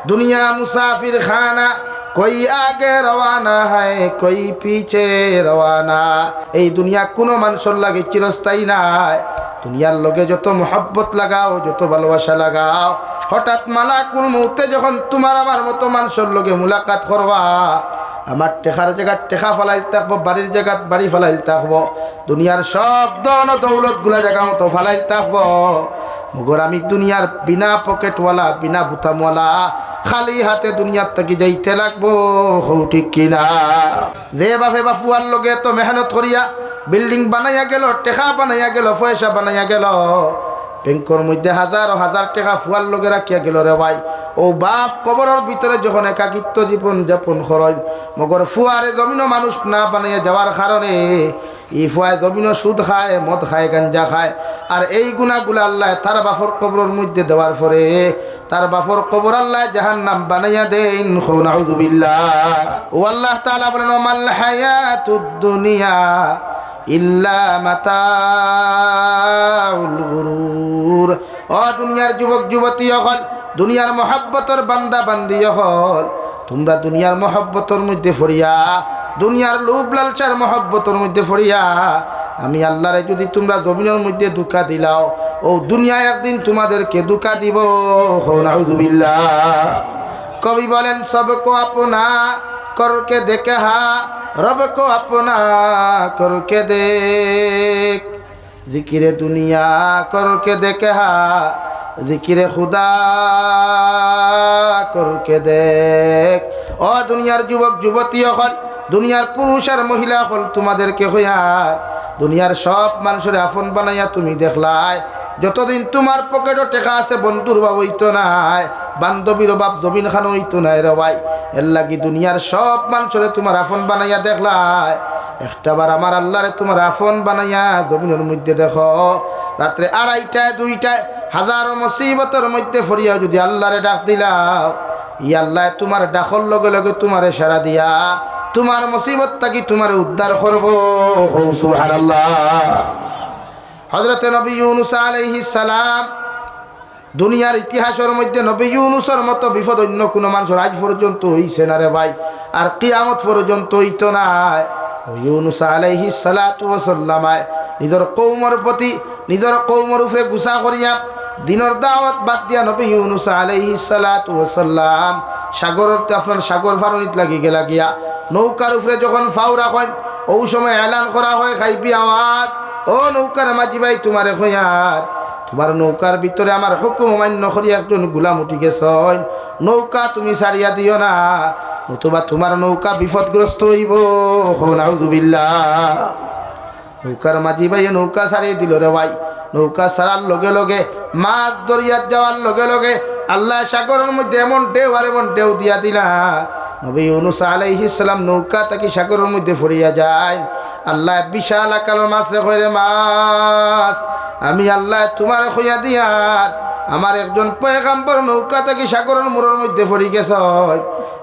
दुनिया मुसाफिर खाना, कोई आगे रवाना है कोई पीछे रवाना। এই দুনিয়া কোনো মানুষের লাগে চিরস্থায়ী নাই। দুনিয়ার লগে যত মোহাব্বত লাগাও, যত ভালোবাসা লাগাও, হঠাৎ মালাকুল মউতে যখন তোমার আমার মতো মানুষের লগে মুলাকাত করবা, আমার টেকার জায়গা টেকা ফেলাই থাকবো, বাড়ির জায়গা বাড়ি ফেলাই থাকবো, দুনিয়ার সব ধন দৌলত গুলা জায়গা মতো ফেলাই থাকবো। মগর আমি দুনিয়ার বিনা পকেটওয়ালা, বিনা বুতামওয়ালা, খালি হাতে দুনিয়ার থেকে যাইতে লাগবো। হৌ ঠিক কিনা? যে বাপে বাপুয়ার লগে তো মেহনত করিয়া বিল্ডিং বানাইয়া গেল, টেকা বানাইয়া গেল, পয়সা বানাইয়া গেল, ব্যাংকের মধ্যে হাজার হাজার টাকা ফুয়ার লগে রাখিয়া গেল রে ভাই। ও বাপ কবরের ভিতরে যখন একাকিত্ব জীবন যাপন করেন, মগর ফুয়ারে জমিনও মানুষ না বানাইয়া যাওয়ার কারণে এই ফুয়ায় জমিনও সুদ খায়, মদ খায়, গাঞ্জা খায়। আর এই গুণাগুলা আল্লাহ তার বাপর কবরের মধ্যে দেওয়ার পরে তার বাপর কবর আল্লাহ জাহান্নাম বানাইয়া দেন। নাউযুবিল্লাহ। ও আল্লাহ তাআলা বলেন, মাল হায়াতুদ দুনিয়া ইল্লা মাতাউল গুরুর। ও দুনিয়ার যুবক যুবতী হল, দুনিয়ার মহব্বতর বান্দা বান্দি হল, তোমরা দুনিয়ার মহব্বতর মধ্যে ফরিয়া, দুনিয়ার লোভ লালসার মহব্বতর মধ্যে ফরিয়া আমি আল্লাহরে যদি তোমরা জমিনের মধ্যে ধোঁকা দিলাও, ও দুনিয়া একদিন তোমাদেরকে ধোঁকা দিব। নাউযুবিল্লাহ। কবি বলেন, সবকো আপনা করকে দেখে হা, রব को अपना करके देख, जिक्र दुनिया करके देखे हा, जिक्र खुदा करके देख। ও দুনিয়ার যুবক যুবতী হল, দুনিয়ার পুরুষ আর মহিলা হল, তোমাদেরকে হইয়ার দুনিয়ার সব মানুষের আপন বানাইয়া তুমি দেখলাই, যতদিন তোমার পকেটও টেকা আছে বন্ধুর বাব হইতো নাই, বান্ধবীর বাপ জমিন খান হইতো নাই রে ভাই। এর লাগি দুনিয়ার সব মানুষের তোমার আপন বানাইয়া দেখলাই, একটাবার আমার আল্লাহরে তোমার আপন বানাইয়া জমিনের মধ্যে দেখো। রাত্রে 2:30 2টায় হাজারো মুসিবতের মধ্যে ফরিয়া যদি আল্লাহরে ডাক দিলাও, ই আল্লাহ তোমার ডাকর লগে লগে তোমারে সারা দিয়া তোমার মুসিবত থাকি তোমার উদ্ধার করবো। সুবহানাল্লাহ। হযরত নবী ইউনূস আলাইহিস সালাম, দুনিয়ার ইতিহাসের মধ্যে নবী ইউনূসের মতো বিপদ অন্য কোনো মানুষের আজ পর্যন্ত হইছে না রে ভাই, আর কিয়ামত পর্যন্ত হইতো না। ইউনূস আলাইহিস সালাতু ওয়াস সালাম নিজের কওমের প্রতি, নিজের কওমের উপরে গুসা করিয়া দিনের দাওয়াত বাদ দিয়া নবী ইউনূস আলাইহিস সালাতু ওয়াস সালাম সাগরতে আপনার সাগর ফারনিত লাগি গেলা গিয়া নৌকার উপরে যখন ফাও রাখেন, ওই সময় এলান করা হয় খাইবি আওয়াজ, ও নৌকার মাঝি ভাই তোমারে খয়ার, তোমার নৌকার ভিতরে আমার হুকুম অমান্য করি একজন গোলাম উঠি গেছেন, নৌকা তুমি ছাড়িয়া দিও না, নতুবা তোমার নৌকা বিপদগ্রস্ত হইব। নাউযুবিল্লাহ। নৌকার মাঝি ভাই নৌকা ছাড়িয়ে দিল রে ভাই। নৌকা ছাড়ার লগে লগে মাছ দরিয়াত যাওয়ার লগে লগে আল্লাহ সাগরের মধ্যে এমন ঢেউ আর এমন ঢেউ দিয়া দিলা, নবী ইউনূস আলাইহিস সালাম নৌকা তাকে সাগরের মধ্যে ফরিয়া যায়। আল্লাহ বিশাল আকারের মাছ রে কইরে, মাছ আমি আল্লাহ তোমার খইয়া দিয়ার আমার একজন পয়গাম্বর নৌকা থেকে সাগরের মোড়ের মধ্যে পড়ি গেছ,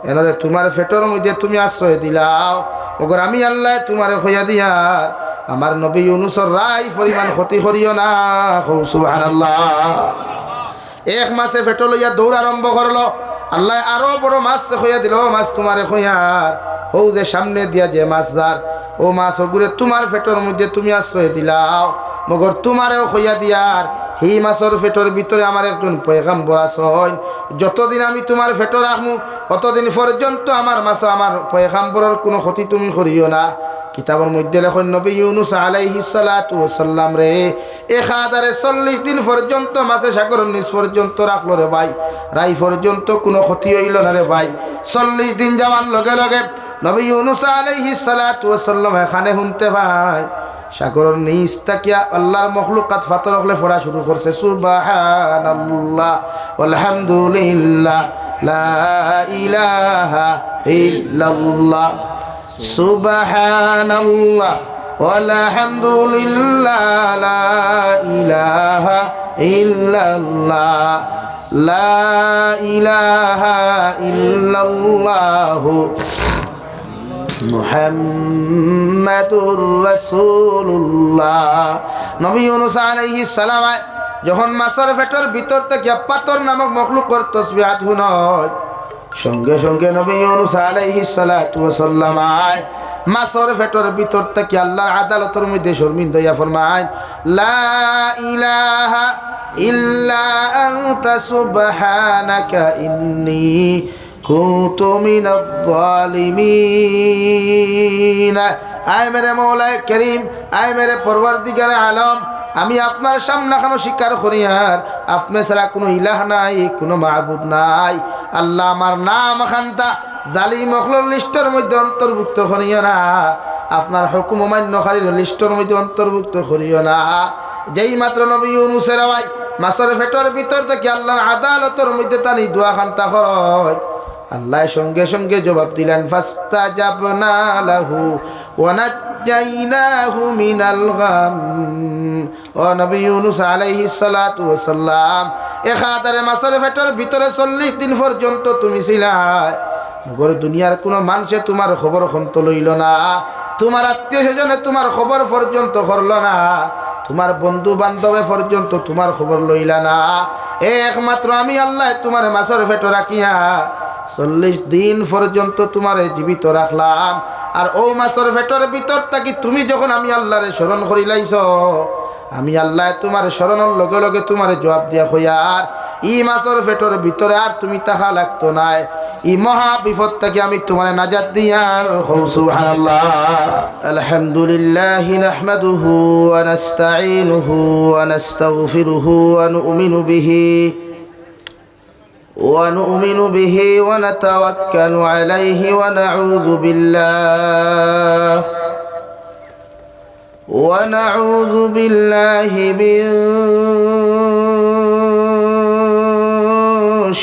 এনারে তোমার পেটের মধ্যে তুমি আশ্রয় দিলাও, ওগর আমি আল্লাহ তোমার খইয়া দিয়ার আমার নবী ইউনূসের রাই পরিমাণ ক্ষতি করিও না। সুবহানাল্লাহ। এক মাসে পেটো লইয়া দৌড় আরম্ভ করলো, আল্লাহ আরো বড় মাছ খইয়া দিল, মাছ তোমারে খইয়ার, ও যে সামনে দিয়া যে মাছদার, ও মাছ ওগুলো তোমার পেটের মধ্যে তুমি আশ্রয় দিলাও, মগর তোমারেও খইয়া দিয়ার এই মাছের পেটের ভিতরে আমার একজন পয়গাম্বর আছেন, যতদিন আমি তোমার পেটো রাখমু অতদিন পর্যন্ত আমার মাছ আমার পয়গাম্বরের কোনো ক্ষতি তুমি করিও না। কিতাবের মধ্যে লেখেন নবী ইউনূস আলাইহিস সালাতু ওয়াস সালাম রে 1040 দিন পর্যন্ত মাছে সাগরের নিচ পর্যন্ত রাখলো রে ভাই, রাই পর্যন্ত কোনো ক্ষতি হইল না রে ভাই। 40 দিন যাওয়ার লগে লগে নবী ইউনূস আলাইহিস সালাতু ওয়াস সালাম এখানে শুনতে পায় সাগরের নিচ তাকিয়া আল্লাহর মখলুকাত ফাতর হলে পড়া শুরু করছে, সুবহানাল্লাহ আলহামদুলিল্লাহ লা ইলাহা ইল্লাল্লাহ সুবহানাল্লাহ আলহামদুলিল্লাহ লা ইলাহা ইল্লাল্লাহ লা ইলাহা ইল্লাল্লাহু মুহাম্মাদুর রাসূলুল্লাহ। নবী ইউনূস আলাইহিস সালাম যখন মাছের পেটের ভিতর থেকে পাথর নামক মখলুকর তাসবিহাত শুনয়, সঙ্গে সঙ্গে নবী ইউনূস আলাইহিস সালাতু ওয়াস সালাম মাছের পেটের ভিতর থেকে আল্লাহর আদালতের মধ্যে শর্মিন্দা হইয়া ফরমায়, লা ইলাহা ইল্লা আনতা সুবহানাকা ইন্নী কুনতু মিনাজ জালিমিন। আয় মেরে মৌলায়ে করিম, আয় মেরে পরওয়ারদিগারে আলম, আমি আপনার সামনে খানো স্বীকার করি আর আপনি ছাড়া কোনো ইলাহ নাই, কোনো মাহবুদ নাই। আল্লাহ আমার নাম খান্তা জালিম মখলুর লিস্টের মধ্যে অন্তর্ভুক্ত করিও না, আপনার হুকুম অমান্যকারীর লিস্টের মধ্যে অন্তর্ভুক্ত করিও না। যেই মাত্র নবী ইউনূসের আওয়াজ মাছের পেটের ভিতর থেকে আল্লাহর আদালতের মধ্যে তানি দোয়া খান্তা হয়, আল্লাহ সঙ্গে সঙ্গে জবাব দিলেন, ফাস্তাজাবনা লাহু ওয়া নাজ্জাইনাহু মিনাল গাম। ও নবী ইউনূস আলাইহিস সালাতু ওয়াস সালাম, এখাদারে মাছের পেটের ভিতরে 40 দিন পর্যন্ত তুমি ছিলা, মগর দুনিয়ার কোনো মানুষে তোমার খবর খন্ত লইল না, তোমার আত্মীয় স্বজনে তোমার খবর পর্যন্ত করল না, তোমার বন্ধু বান্ধবে পর্যন্ত তোমার খবর লইলা না। একমাত্র আমি আল্লাহ তোমার মাছের পেটে রাখিয়া 40 দিন পর্যন্ত তোমারে জীবিত রাখলাম। আর ও মাছের পেটের ভিতর থাকি তুমি যখন আমি আল্লাহরে স্মরণ করিলাইছ, আমি আল্লাহ তোমার স্মরণের লগে লগে তোমার জবাব দিয়া হইয়ার ই মাছের পেটের ভিতরে আর তুমি তাহা লাগতো নাই, ই মহা বিপদ থেকে আমি তোমার নাজাত দিয়ার। সুবহানাল্লাহ। আলহামদুলিল্লাহ নাহমাদুহু ওয়া নাস্তাঈনুহু ওয়া নাস্তাগফিরুহু ওয়া নু'মিনু বিহি ওয়া নাতাওয়াক্কালু আলাইহি ওয়া নাউযু বিল্লাহি মিন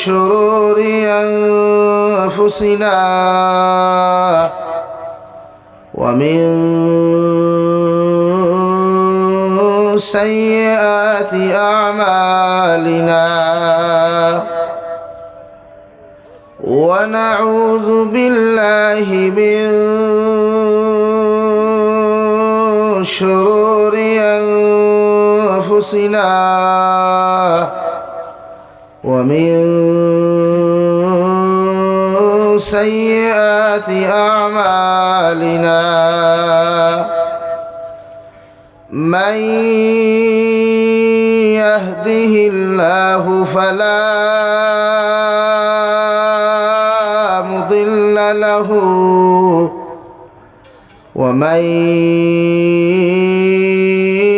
শুরুরি আনফুসিনা ওয়া মিন সাইয়্যাতি আ'মালিনা ওয়া নাউযু বিল্লাহি মিন শুরুরি আনফুসিনা ওয়া মিন সাইয়্যাতি আ'মালিনা মান ইয়াহদিহিল্লাহু ফালা মুদিল্লা লাহু ওয়া মান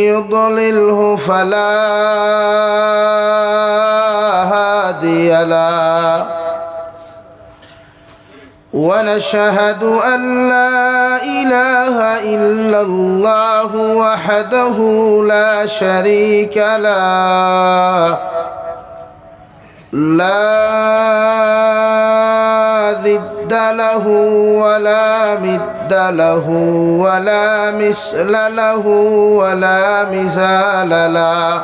ইউদ্লিলহু ফালা হাদিয়া লাহু। ونشهد أن لا إله إلا الله وحده لا شريك له لا ضد له ولا مد له ولا مثل له ولا مثال له.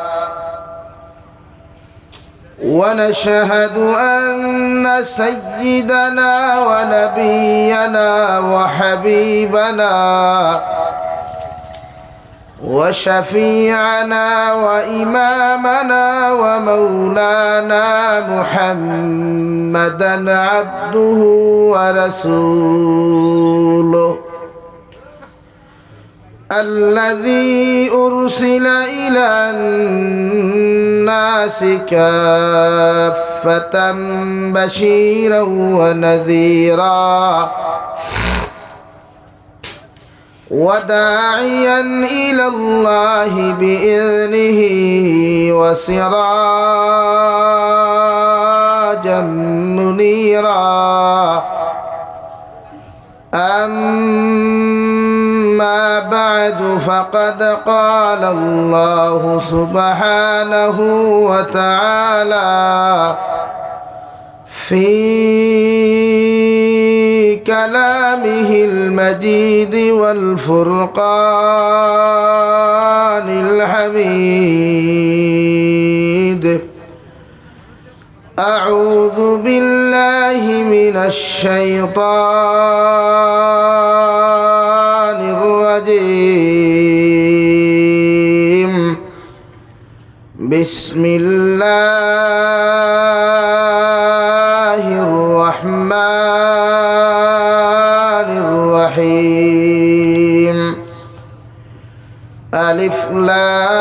ونشهد أن سيدنا ونبينا وحبيبنا وشفيعنا وإمامنا ومولانا محمدا عبده ورسوله الذي أرسل إلى الناس كافة بشيرا ونذيرا وداعيا إلى الله بإذنه وسراجا منيرا. أما بعد فقد قال الله سبحانه وتعالى في كلامه المجيد والفرقان الحميد. أعوذ بالله من الشيطان الرجيم. بسم الله الرحمن الرحمن الرحيم ألف لام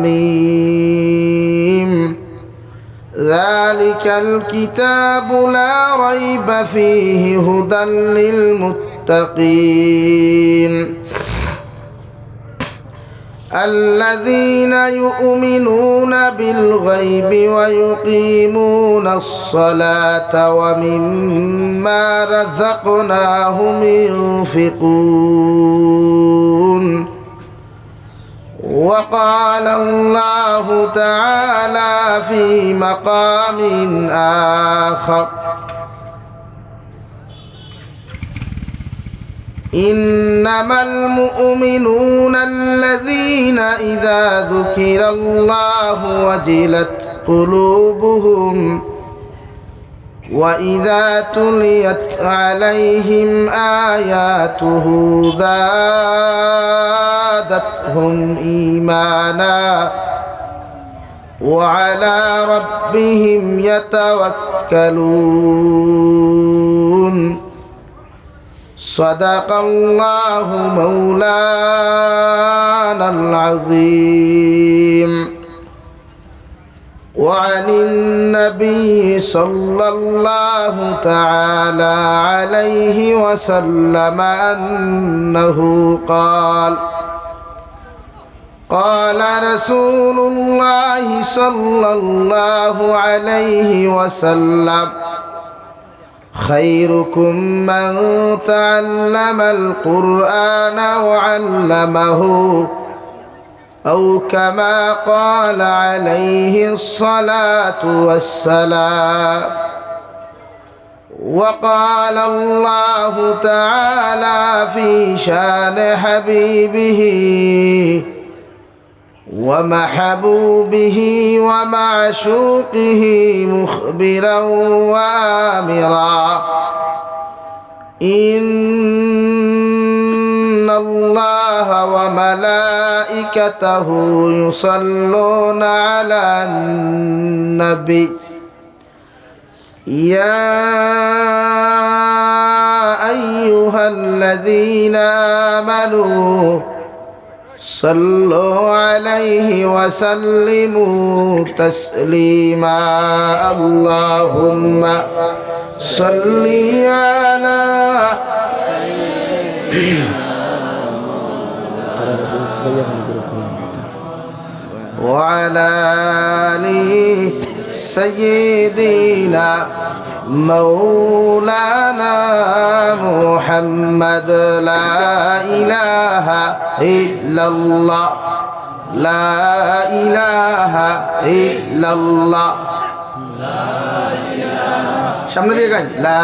ميم ذلك الكتاب لا ريب فيه هدى للمتقين الذين يؤمنون بالغيب ويقيمون الصلاة ومما رزقناهم ينفقون وقال الله تعالى في مقام آخر إنما المؤمنون الذين إذا ذكر الله وجلت قلوبهم وإذا تليت عليهم آياته زادتهم إيمانا وعلى ربهم يتوكلون صدق الله مولانا العظيم وعن النبي صلى الله تعالى عليه وسلم أنه قال قال رسول الله صلى الله عليه وسلم خيركم من تعلم القرآن وعلمه أو كما قال عليه الصلاة والسلام وقال الله تعالى في شان حبيبه ومحبوبه ومعشوقه مخبرا وآمرا إن الله وملائكته يصلون على النبي يا أيها الذين آمنوا صلوا عليه وسلموا تسليما اللهم صل على وعلى آل سيدنا مولانا محمد لا إله إلا الله لا إله إلا الله সামনে দিয়ে গান লা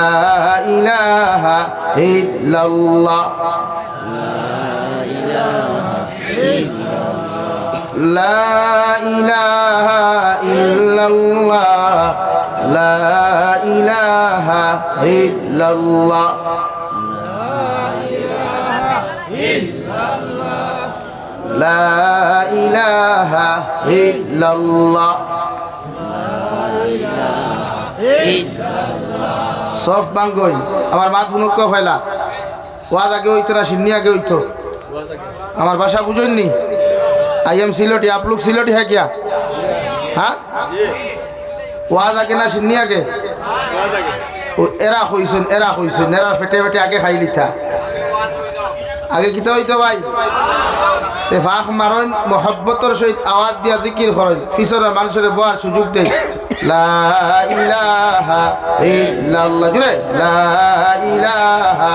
ইলাহা ইল্লাল্লাহ লা ইলাহা ইল্লাল্লাহ লা ইলাহা ইল্লাল্লাহ লা ইলাহা ইল্লাল্লাহ সব বাঙ্গই আমার মাথ হুনুক ফেলা ওয়াজ আগে হইতো না সিন্নি আগে হইতো আমার ভাষা বুঝেননি आई एम सिलोटी आप लोग सिलोटी है क्या हाँ ওয়াজ আগে না সিন্নি আগে এরা হইছেন এরা ফেটে ফেটে আগে খাই লিথা আগে কিতা হইতো ভাই তে ফাঁক মারন মহব্বতর সহিত আওয়াজ দিয়া জিকির করেন ফিসরের মানুষের বয়ার সুযোগ দেয় লা ইলাহা ইল্লাল্লাহ জুড়ে লা ইলাহা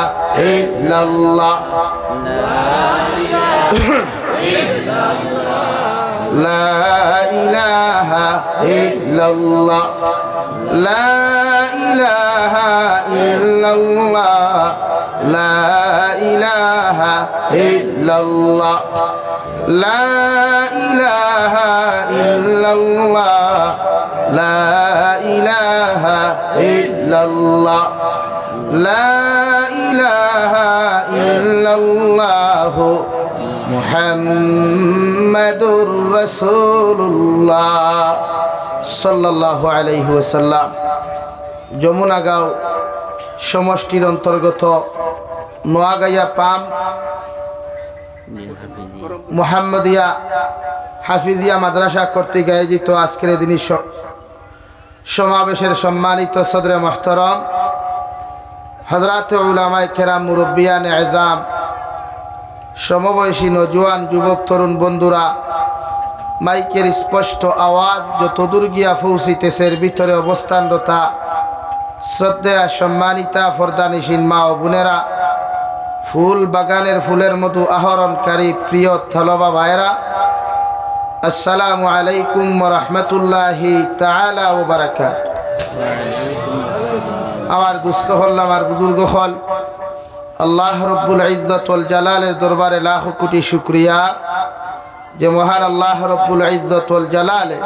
ইল্লাল্লাহ লা ইলাহা ইল্লাল্লাহ লা ইলাহা ইল্লাল্লাহ লা ইলাহা ইল্লাল্লাহ লা ইলাহা ইল্লাল্লাহ লা ইলাহা ইল্লাল্লাহ লা ইলাহা ইল্লাল্লাহ মুহাম্মাদুর রাসূলুল্লাহ সাল্লাল্লাহু আলাইহি ওয়াসাল্লাম। যমুনাগাঁও সমষ্টির অন্তর্গত নোয়াগাইয়া পাম মুহাম্মদিয়া হাফিজিয়া মাদ্রাসা কর্তৃক আয়োজিত আজকের দিনই সমাবেশের সম্মানিত সদরে মুহতারাম হযরত উলামায়ে কেরাম, মুরব্বিয়ান এযাম, সমবয়সী নওজোয়ান যুবক তরুণ বন্ধুরা, মাইকের স্পষ্ট আওয়াজ যতদূর গিয়া পৌঁছিতেছে এর ভিতরে অবস্থানরতা শ্রদ্ধেয়া সম্মানিতা ফরদানিসীন মা ও বোনেরা, ফুল বাগানের ফুলের মতো আহরণকারী প্রিয় তলবা ভাইরা, আসসালামু আলাইকুম ওয়া রাহমাতুল্লাহি তাআলা ওয়া বারাকাতুহু। আমার দুস্থ হল, আমার বুজুর্গ হল, আল্লাহ রব্বুল ইজ্জত ওয়াল জালালের দরবারে লাখ কোটি শুকরিয়া যে মহান আল্লাহ রব্বুল ইজ্জত ওয়াল জালালে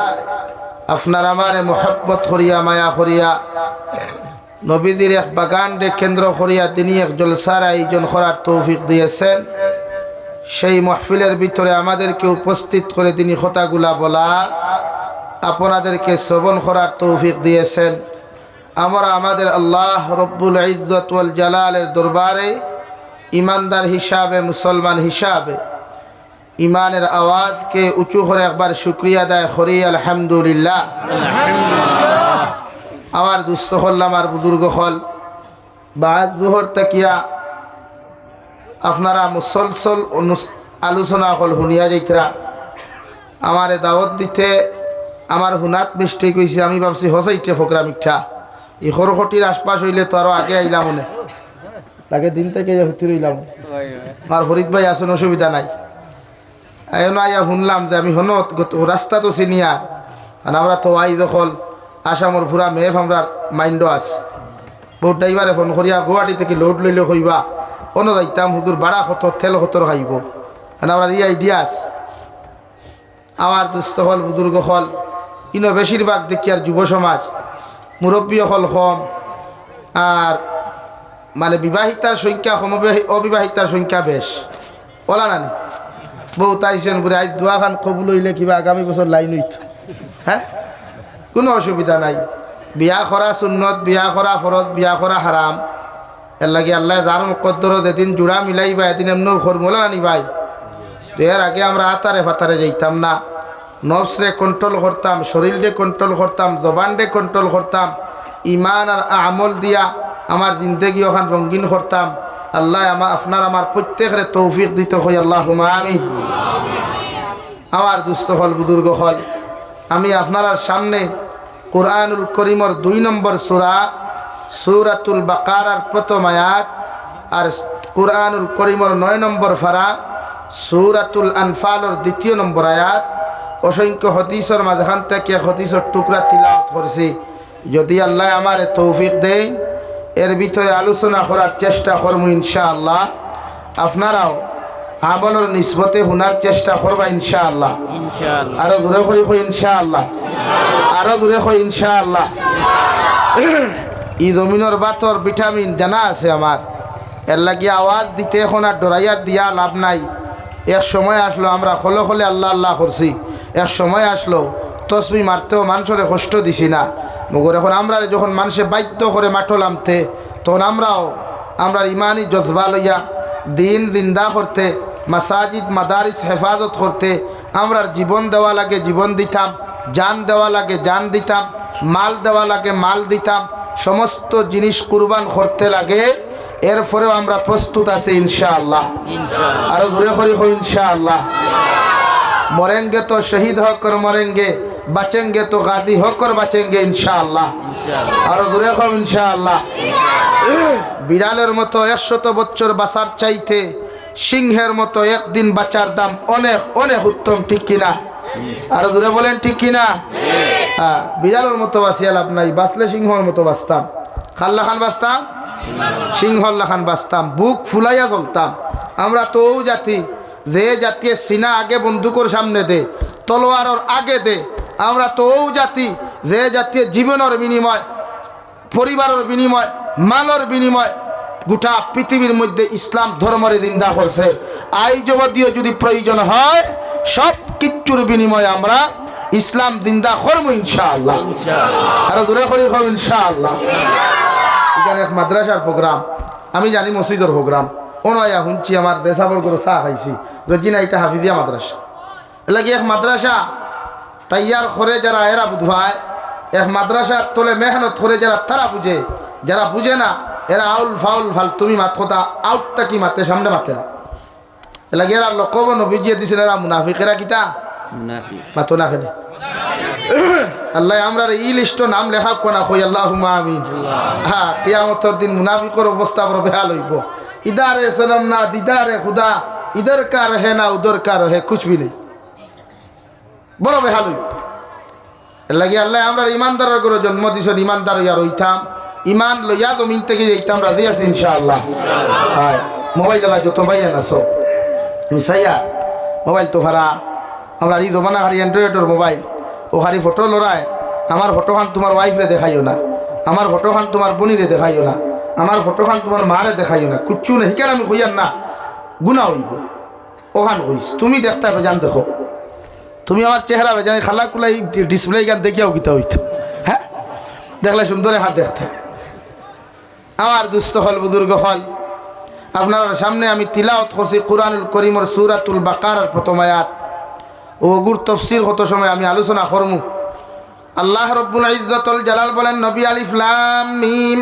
আপনার আমারে মোহব্বত করিয়া মায়া করিয়া নবীদের এক বাগানরে কেন্দ্র করিয়া তিনি এক জলসার আয়োজন করার তৌফিক দিয়েছেন। সেই মাহফিলের ভিতরে আমাদেরকে উপস্থিত করে তিনি কথাগুলা বলা, আপনাদেরকে শ্রবণ করার তৌফিক দিয়েছেন। আমরা আমাদের আল্লাহ রব্বুল ইজ্জত ওয়াল জালালের দরবারে ইমানদার হিসাবে, মুসলমান হিসাবে ইমানের আওয়াজকে উঁচু করে একবার শুকরিয়া আদায় করি আলহামদুলিল্লাহ। আমার দুস্থ হল, আমার বুজুর্গ হল, বাদ জোহর তাকিয়া আপনারা মুসলসল আলোচনা হল শুনিয়া যাইতরা। আমারে দাওয়াত দিতে আমার হুনাত মিষ্টি কইছে, আমি ভাবছি হসাইটে ফকরা মিঠা। এই খরখটির আশপাশ হইলে তো আরো আগে আইলাম মনে লাগে, দিন থেকে হইতে রইলাম। আমার ফরিদ ভাই আসেন, অসুবিধা নাই। এখন আইয়া শুনলাম যে আমি হনত রাস্তা তো চিনিয়া, আর আমরা তো আই দখল আসামর পুরা মেপ আমরা মাইন্ড আছে। বহুত ড্রাইভারে ফোন করিয়া গুয়াহাটি থেকে লোড লইলে কইবা অন্য যাইতাম, হুজুর ভাড়া কত, তেল কত খাইব, আমরা ই আইডিয়া আছে। আমার দুস্থ হল, বুজুর্গ হল, ইনো বেশিরভাগ দেখি আর যুব সমাজ, মুরব্বী হল কম, আর মানে বিবাহিতার সংখ্যা কম, অবিবাহিতার সংখ্যা বেশ। বলা নানি বহুত আইসেন ঘুরে আজ দোয়া খান কবুল হইলে কিবা আগামী বছর লাইন হইত। হ্যাঁ, কোনো অসুবিধা নাই। বিয়া করা সুন্নত, বিয়া করা ফরজ, বিয়া করা হারাম। এর লাগে আল্লাহ যার মুকদ্দরত এদিন জোড়া মিলাইবা, এদিন এমন ফর্মুলা আনি ভাই। এর আগে আমরা আতারে ফাতারে যাইতাম না, নফসরে কন্ট্রোল করতাম, শরীরকে কন্ট্রোল করতাম, জবানকে কন্ট্রোল করতাম, ইমান আর আমল দিয়া আমার জিন্দগি ওখান রঙিন করতাম। আল্লাহ আপনার আমার প্রত্যেকের তৌফিক দিতে হয়, আল্লাহুম্মা আমিন। আমার দুস্থ হল, বুজুর্গ হল, আমি আপনার সামনে কুরআনুল করিমর 2 নম্বর সূরা সূরাতুল বাকারার প্রথম আয়াত, আর কুরআনুল করিমর 9 নম্বর ফারা সূরাতুল আনফালর 2 নম্বর আয়াত, অসংখ্য হাদিসের মাঝখান থেকে হাদিসের টুকরা তিলাওয়াত করছি। যদি আল্লাহ আমার তৌফিক দেয় এর ভিতরে আলোচনা করার চেষ্টা করবো ইনশাআল্লাহ। আপনারাও আমলের নিসবতে শোনার চেষ্টা করবা ইনশাআল্লাহ। আরো দূরে করি কই ইনশাআল্লাহ, আরো দূরে কই ইনশাআল্লাহ। ই জমিনের বাতর ভিটামিন জানা আছে আমার, এর লাগি আওয়াজ দিতে এখন আর ডরাইয়ার দিয়া লাভ নাই। এক সময় আসলো আমরা খলে খলে আল্লাহ আল্লাহ করছি, এক সময় আসলো তসবি মারতেও মানুষের কষ্ট দিছি না। মগর এখন আমরা যখন মানুষে বাধ্য করে মাঠো নামতে, তখন আমরা ইমানি জজবা লইয়া দিন জিন্দা করতে, মাসাজিদ মাদারিস হেফাজত করতে আমরার জীবন দেওয়া লাগে জীবন দিতাম, জান দেওয়া লাগে জান দিতাম, মাল দেওয়া লাগে মাল দিতাম, সমস্ত জিনিস কুরবান করতে লাগে। এরপরেও আমরা প্রস্তুত আছি ইনশাআল্লাহ। আরো ঘুরে করি হো ইনশাআল্লাহ। मरेंगे तो शहीद होकर मरेंगे, बचेंगे तो गाजी होकर बचेंगे इंशाअल्लाह। और दूरे हो इंशाअल्लाह। बिड़ालेर मतो 100 बच्चर बासार चाইতে সিংহের মতো একদিন বাঁচার দাম অনেক অনেক উত্তম, ঠিক কিনা? আর দূরে বলেন ঠিক কিনা? হ্যাঁ, বিড়ালের মতো বাঁচিয়া লাভ নাই, বাঁচলে সিংহর মতো বাঁচতাম। খাল্লা খান বাঁচতাম, সিংহল্লা খান বাঁচতাম, বুক ফুলাইয়া চলতাম। আমরা তো জাতি যে জাতীয় সিনা আগে বন্দুকের সামনে দে, তলোয়ারের আগে দে। আমরা তো জাতি যে জাতীয় জীবনের বিনিময়, পরিবারের বিনিময়, মালের বিনিময় গোটা পৃথিবীর মধ্যে ইসলাম ধর্মের জিন্দা করছে। আই যদিও যদি প্রয়োজন হয় সব কিচ্ছুর বিনিময়ে আমরা ইসলাম জিন্দা করবো ইনশাআল্লাহ। আরো দূরে করি করবো ইনশাআল্লাহ। এখানে এক মাদ্রাসার প্রোগ্রাম, আমি জানি মসজিদের প্রোগ্রাম, অনয়া শুনছি আমার দেশাবর করে চা খাইছি রজিনা, এটা হাফিজিয়া মাদ্রাসা। এলাকি এক মাদ্রাসা তাইয়ার করে যারা এরা বুধবায়, এক মাদ্রাসার তোলে মেহনত করে যারা তারা বুঝে, যারা বুঝে না এরা আউল ফাউল ফাল তুমি মাত কথা আউটটা কি মাতে সামনে মাতে না। এলাকি এরা লকব নবীজিয়ে দিছিল এরা মুনাফিকেরা কিতা মাতো না খেলে। আল্লাহ আমরা ই লিস্ট নাম লেখা কোনা কই আল্লাহুম্মা আমিন। হ্যাঁ, কিয়ামতের দিন মুনাফিকের অবস্থা বড় বেহাল হইব। ইদারে সনম না দিদারে খুদা, ইধর কা রহে না উধর কা রহে, কুছ ভি নেই, বড় বেহাল হইব। লাগে আল্লাহ আমরা ইমানদারের করে জন্ম দিছেন, ইমানদার হইয়া রইতাম, ইমান লইয়া জমিন থেকে যাইতাম, রাজি আছি ইনশাআল্লাহ। হ্যাঁ, মোবাইল জ্বালা যত ভাইয়া না সব মিশাইয়া মোবাইল তো ভাড়া আমরা এই জমানা হারি অ্যান্ড্রয়েডের মোবাইল, ও হারি ফটো লড়ায়, আমার ফটোখান তোমার ওয়াইফরে দেখাইও না, আমার ফটোখান তোমার বোনিরে দেখাইও না, আমার ফটোখান তোমার মারে দেখাইও না, কুচ্ছু না। শিকার আমি কইয়ার না গুণা হইব, ওখান কইস তুমি দেখতে হবে, জান দেখো তুমি আমার চেহারা বেজানি খালা কুলাই ডিসপ্লে গান দেখিয়াও গীতা হইতো। হ্যাঁ, দেখলে সুন্দর হাত দেখতে। আমার দুস্থ হল বুজুর্গ হল, আপনার সামনে আমি তিলাওয়াত করছি কুরআনুল করিমের সূরাতুল বাকারার প্রথম আয়াত। ওগুর তফসির কত সময় আমি আলোচনা করমু। আল্লাহ রব্বুল ইজ্জতুল জালাল বলেন, নবী আলিফ লাম মিম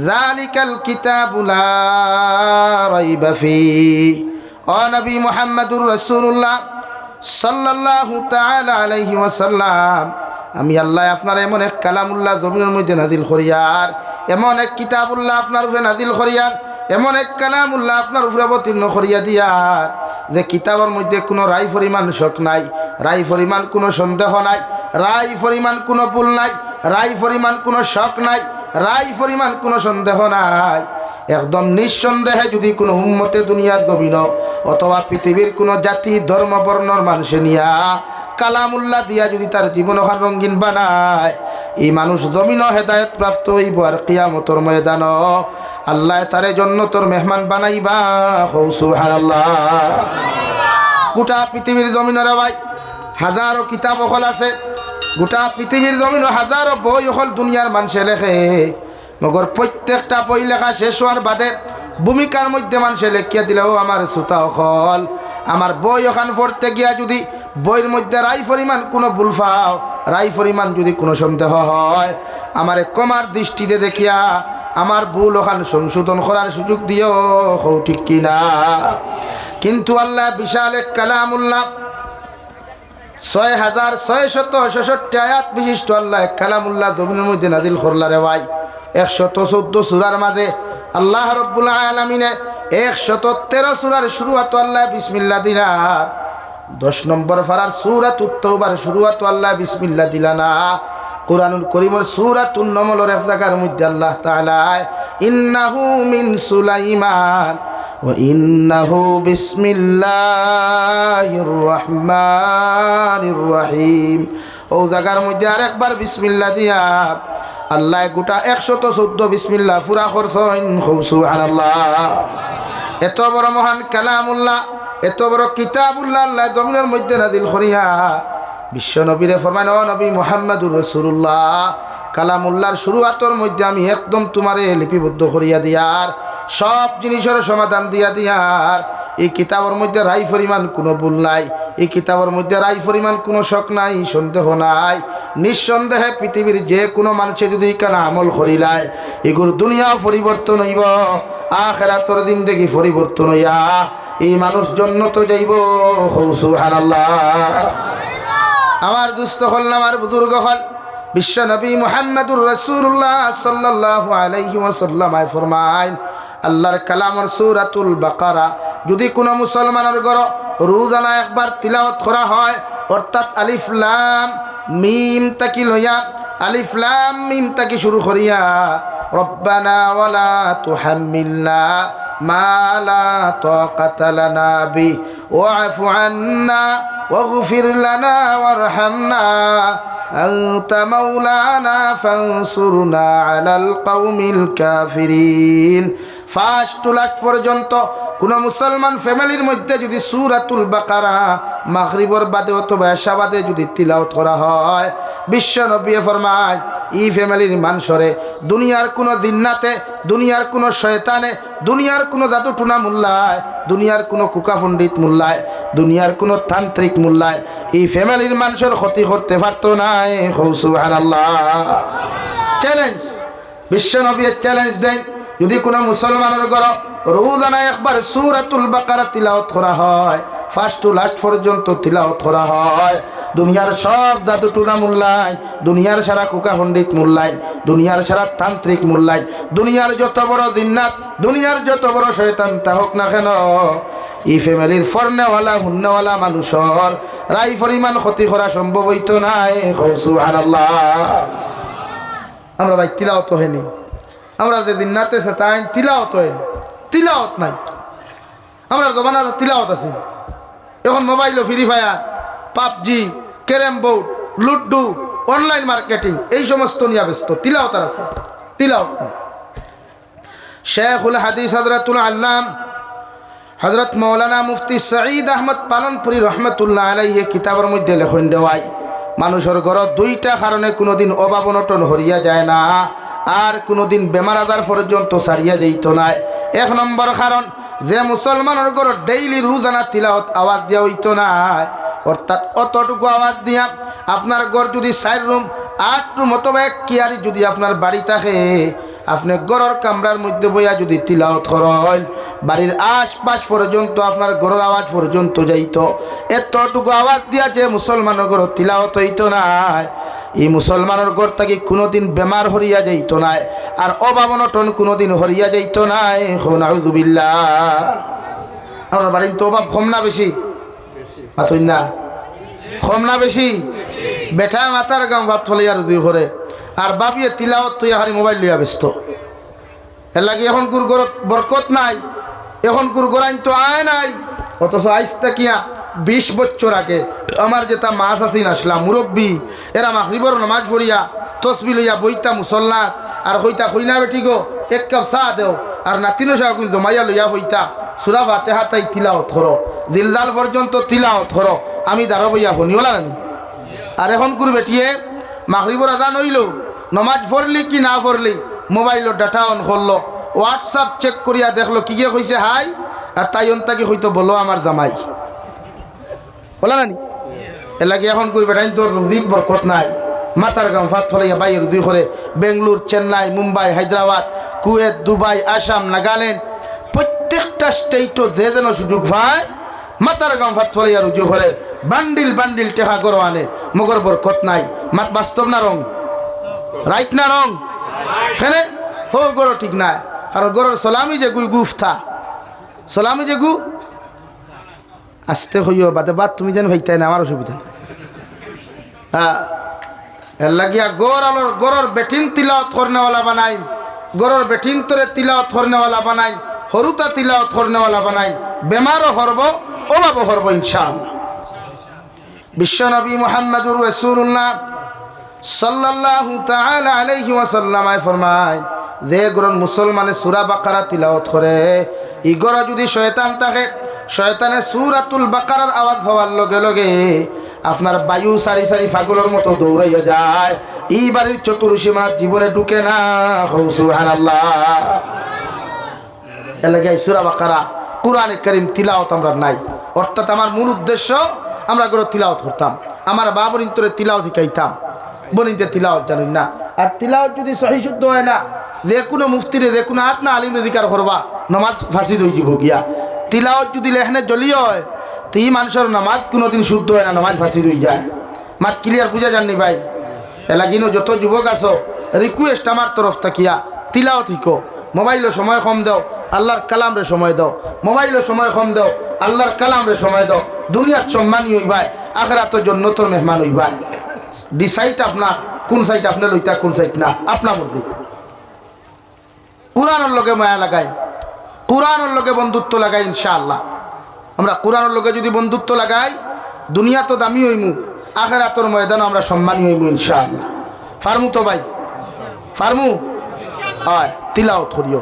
যালিকাল কিতাবু লা রাইবা ফি। ও নবী মুহাম্মদুর রাসূলুল্লাহ সাল্লাল্লাহু তাআলা আলাইহি ওয়াসাল্লাম, আমি আল্লাহ আপনার এমন এক কালামুল্লাহ জমিনের মধ্যে নাজিল করিয়ার, এমন এক কিতাবুল্লাহ আপনার উপরে নাজিল করিয়ার, এমন এক কালামুল্লাহ আপনার উপরে অবতীর্ণ করিয়া দিয়ার, যে কিতাবের মধ্যে কোনো রায় পরিমাণ শক নাই, রায় পরিমাণ কোনো সন্দেহ নাই, রায় পরিমাণ কোনো ভুল নাই, রায় পরিমাণ কোনো শক নাই, রায় পরিমাণ কোনো সন্দেহ নাই। একদম নিঃসন্দেহে যদি কোনো উম্মতে দুনিয়ার জমিন অথবা পৃথিবীর কোনো জাতি ধর্ম বর্ণর মানুষে নিয়া কালামুল্লাহ দিয়া যদি তার জীবন ওখান রঙিন বানায়, এই মানুষ জমিন হেদায়ত প্রাপ্ত হইব। আর কিয়ামতের ময়দান আল্লাহ তারে জান্নাতের মেহমান বানাইবা। সুবহানাল্লাহ। গোটা পৃথিবীর জমিনের ভাই হাজারো কিতাব অকল আছে, গোটা পৃথিবীর জমিন হাজারো বই অকল দুনিয়ার মানুষে লেখে, মগর প্রত্যেকটা বই লেখা শেষ হওয়ার বাদে ভূমিকার মধ্যে মানুষে লেখিয়া দিলেও আমার শ্রোতা অকল আমার বই ওখান পড়তে গিয়া যদি বইয়ের মধ্যে রায় পরিমাণ কোনো ভুল পাও, রায় পরিমাণ যদি কোনো সন্দেহ হয়, আমার কমার দৃষ্টিতে দেখিয়া আমার ভুল ওখান সংশোধন করার সুযোগ দিও, হও ঠিক কিনা। কিন্তু আল্লাহ বিশাল এক কালামুল্লাহ 6666 আয়াত বিশিষ্ট আল্লাহ এক কালামুল্লাহ জমিনের মধ্যে নাজিল করলা রে ভাই। 114 সূরার মাঝে আল্লাহ রব্বুল আলামিনে 113 সূরার শুরুয়াত আল্লাহ বিসমিল্লাহ দিলা। 10 নম্বর পারার সূরাতুত তাওবার শুরুয়াত আল্লাহ বিসমিল্লাহ দিলা না। কুরআনুল কারীমের সূরাতুন নামলের এক জায়গার মধ্যে আল্লাহ তাআলা ইন্নাহু মিন সুলাইমান ওয়া ইন্নাহু বিসমিল্লাহির রহমানির রহিম, ও জায়গার মধ্যে আরেকবার বিসমিল্লাহ দিয়া আল্লাহ গোটা 114 বিসমিল্লাহ পুরা করছেন। সুবহানাল্লাহ। এত বড় মহান কালামুল্লাহ, এত বড় কিতাবুল্লাহ আল্লাহ জমিনের মধ্যে নাজিল করিয়া বিশ্ব নবীরে ফরমান, ও নবী মুহাম্মদুর রাসূলুল্লাহ, কালামুল্লাহর শুরুয়াতর মধ্যে আমি একদম তোমারে লিপিবদ্ধ করিয়া দিয়ার, সব জিনিসের সমাধান দিয়া দিয়ার। এই কিতাবের মধ্যে রায় পরিমাণ কোনো ভুল নাই, এই কিতাবের মধ্যে রায় পরিমাণ কোনো শক নাই, সন্দেহ নাই। নিঃসন্দেহে পৃথিবীর যে কোনো মানুষে যদি কেন আমল করিলায়, এগুলো দুনিয়াও পরিবর্তন হইব, আখিরাতের জিন্দেগি পরিবর্তন হইয়া এই মানুষ জান্নাতে যাইব। সুবহানাল্লাহ। আমার দুস্থ হল, আমার বুজুর্গ হল, বিশ্ব নবী মুহাম্মদুর রাসূলুল্লাহ সাল্লাল্লাহু আলাইহি ওয়াসাল্লাম ফরমায়, আল্লাহর কালামের সূরাতুল বাকারা যদি কোনো মুসলমানের ঘর রোজানা একবার তিলাওয়াত করা হয়, অর্থাৎ আলিফ লাম মিম তাকি লইয়া, আলিফ লাম মিম তাকি শুরু করিয়া রব্বানা ওয়ালা তুহাম্মিলনা মা লা তাকাতা লানা বি, واعف عنا واغفر لنا وارحمنا أنت مولانا فانصرنا على القوم الكافرين ফার্স্ট টু লাস্ট পর্যন্ত কোন মুসলমান ফ্যামিলির মধ্যে যদি সূরাতুল বাকারা মাগরিবের বাদে অথবা এশা বাদে যদি তিলাওয়াত করা হয়, বিশ্ব নবী ফরমায় এই ফ্যামিলির মানুষরে দুনিয়ার কোন জিন্নাতে, দুনিয়ার কোন শয়তানে, দুনিয়ার কোন জাদু টুনা মোল্লায়, দুনিয়ার কোন কুকা পণ্ডিত মোল্লায়, দুনিয়ার কোন তান্ত্রিক মোল্লায় এই ফ্যামিলির মানুষের ক্ষতি করতে পারতো না। সুবহানাল্লাহ। চ্যালেঞ্জ, বিশ্ব নবী চ্যালেঞ্জ দেন, যদি কোনো মুসলমানের ঘর রোজানা একবার সূরাতুল বাকারা তিলাওয়াত করা হয়, ফার্স্ট টু লাস্ট পর্যন্ত তিলাওয়াত করা হয়, দুনিয়ার সব জাদু টুনা মোল্লাই, দুনিয়ার সারা কুকা পণ্ডিত মোল্লাই, দুনিয়ার সারা তান্ত্রিক মোল্লাই, দুনিয়ার যত বড় জিন্নাত, দুনিয়ার যত বড় শয়তান তা হোক না কেন, এই ফ্যামিলির ফর্নেওয়ালা হুন্নেওয়ালা মানুষের রাই পরিমাণ ক্ষতি করা সম্ভব হইতো নাই। সুবহানাল্লাহ। আমরা ভাই তিলাওয়াত হয়নি, আমরা যেদিন নাতেছে তাই তিলাওয়াত হয়নি, তিলাওয়াত নাই। আমরা জমানা তিলাওয়াত আছে, এখন mobile, free fire, PUBG, carrom board, ludo, online marketing, এই সমস্ত নিয়ে ব্যস্ত, তিলাওয়াত আছে, তিলাওয়াত নাই। শেখুল হাদিস হযরতুল আল্লাম হযরত মাওলানা মুফতি সঈদ আহমদ পালনপুরি রহমতুল্লাহ আলাইহি কিতাবের মধ্যে লেখন দেওয়াই, মানুষের ঘর দুইটা কারণে কোনোদিন অভাব অনটন হরিয়া যায় না, আর কোনোদিন বেমার আজার পর্যন্ত সারিয়া যাইত না। এক নম্বর কারণ, যে মুসলমানের ঘর ডেইলি রোজানা তিলাওয়াত আওয়াজ দিয়া হইতো না, অর্থাৎ অতটুকু আওয়াজ দিয়া আপনার ঘর যদি 4 রুম 8 রুম অথবা এক কিয়ারি যদি আপনার বাড়ি থাকে, আপনি ঘরের কামরার মধ্যে বইয়া যদি তিলাওয়াত করেন, বাড়ির আশপাশ পর্যন্ত আপনার ঘরের আওয়াজ পর্যন্ত যাইত। এতটুকু আওয়াজ দিয়া যে মুসলমানের ঘর তিলাওয়াত হইতো না, এই মুসলমানের ঘর থেকে কোনোদিন বেমার হরিয়া যাইত না, আর অভাব অনটন কোনোদিন হরিয়া যাইত না। নাউযুবিল্লাহ। আমার বাড়ির তো অভাব কম না বেশি? মাতুই না, কম না বেশি? বেটা মাতার গাম ভাত ফলে আর দুই করে, আর বাপিয়ে তিলাওয়াত তুই হারি মোবাইল লইয়া ব্যস্ত। এর লাগে এখন কুর গরত বরকত নাই, এখন কুর গোরাইন তো আয় নাই। অথচ আইসটা কিয়া 20 বছর আগে আমার যেটা মাছ আসিন আসলাম মুরব্বী, এরা মাগরিবের নামাজ পড়িয়া তসবি লইয়া বইতা মুসল্লাত, আর হইতা কইনা বেটি গো 1 কাপ চা দেও, আর নাতিনো শাহ কিন্তু জমাইয়া লইয়া হইতা সূরা ফাতিহা তাই তিলাওয়াত করো, দিলদাল পর্যন্ত তিলাওয়াত করো, আমি দাঁড়ো বইয়া শুনিওলা নানি। আর এখন কুর বেটিয়ে মাগরিবের আজান হইল, নমাজ পড়লি কি না পড়লি, মোবাইলের ডাটা অন করলো, হোয়াটসঅ্যাপ চেক করিয়া দেখলো কি গিয়ে কইছে হাই, আর তাই অন্তাকে হইতো বলো আমার জামাই বলা নানি। এর লাগে এখন করবে টাইম তোর রুজির বরকত নাই, মাথার গাম ফাত ফলাইয়া বাইরে রুজি করে বেঙ্গলোর, চেন্নাই, মুম্বাই, হায়দ্রাবাদ, কুয়েত, দুবাই, আসাম, নাগাল্যান্ড, প্রত্যেকটা স্টেটও যে যেন সুযোগ পায় মাথার গাম ফাত ফলাইয়া রুজি করে বান্ডিল বান্ডিল টেকা গরো আনে, মগর বরকত নাই। মাত বাস্তব না রং? রাইট না রং? এখানে হো গরো ঠিক নাই, কারণ গরোর সালামি যে গুই গুফতা, সালামি যে গু আসতে হইও বাদে বাদ তুমি যেন ভাইতাই না, আমার অসুবিধা। হ্যাঁ, এর লাগিয়া গরর বেটিন তিলাওয়াত করনেওয়ালা বানাই, গরর বেটিন তোরে তিলাওয়াত করনেওয়ালা বানাই, হরুতা তিলাওয়াত করনেওয়ালা বানাই, বেমারও হরব, অভাবও হরব ইনশাআল্লাহ। বিশ্বনবী মুহাম্মদুর রাসূলুল্লাহ সাল্লাল্লাহু তাআলা আলাইহি ওয়াসাল্লাম ফরমায়, যে গরন মুসলমানে সূরা বাকারা তিলাওয়াত করে, এই গর যদি শয়তান থাকে, শয়তানে সূরাতুল বাকারার আওয়াজ হওয়ার লগে লগে আপনার বায়ু সারি সারি পাগলের মতো দৌড়াইয়া যায়, এই বাড়ির চতুর্সীমা জীবনে ঢুকে না। সুবহানাল্লাহ। এর লাগে সূরা বাকারা কুরআনে কারীম তিলাওয়াত আমরা নাই, অর্থাৎ আমার মূল উদ্দেশ্য আমরা গরো তিলাওয়াত করতাম, আমার বাবরিন তোরে তিলাওয়াত শিখাইতাম, বনিতে তিলাওয়াত জানেন না। আর তিলাওয়াত যদি সহি শুদ্ধ হয় না, যে কোনো মুফতিরে যে কোনো আত না আলিম অধিকার করবা, নামাজ ফাঁসি হয়ে যাব গিয়া। তিলাওয়াত যদি লেখনে জলি হয়, তো এই মানুষের নামাজ কোনোদিন শুদ্ধ হয় না, নামাজ ফাঁসি হয়ে যায়। মাত ক্লিয়ার বুঝা জাননি ভাই? এলাকিনো যত যুবক আছো, রিকোয়েস্ট আমার তরফ থাকিয়া তিলাওয়াত শিখো। মোবাইলও সময় কম দাও, আল্লাহর কালামরে সময় দাও। মোবাইলও সময় কম দাও, আল্লাহর কালামরে সময় দাও। দুনিয়ার সম্মানী হইবাই, আখিরাতের জান্নাতের মেহমান হইবাই। ডিসাইড আপনার কোন সাইড আপনি লইতা, কোন সাইড না আপনার মধ্যে। কোরআনের লগে মায়া লাগাই, কোরআনের লগে বন্ধুত্ব লাগাই ইনশাআল্লাহ। আমরা কোরআনের লোকে যদি বন্ধুত্ব লাগাই দুনিয়া তো দামি হইমু, আখিরাতের ময়দানে আমরা সম্মানী হইমু ইনশাআল্লাহ। ফার্মু তো ভাই, ফার্মু আয় তিলাওয়াত করিও।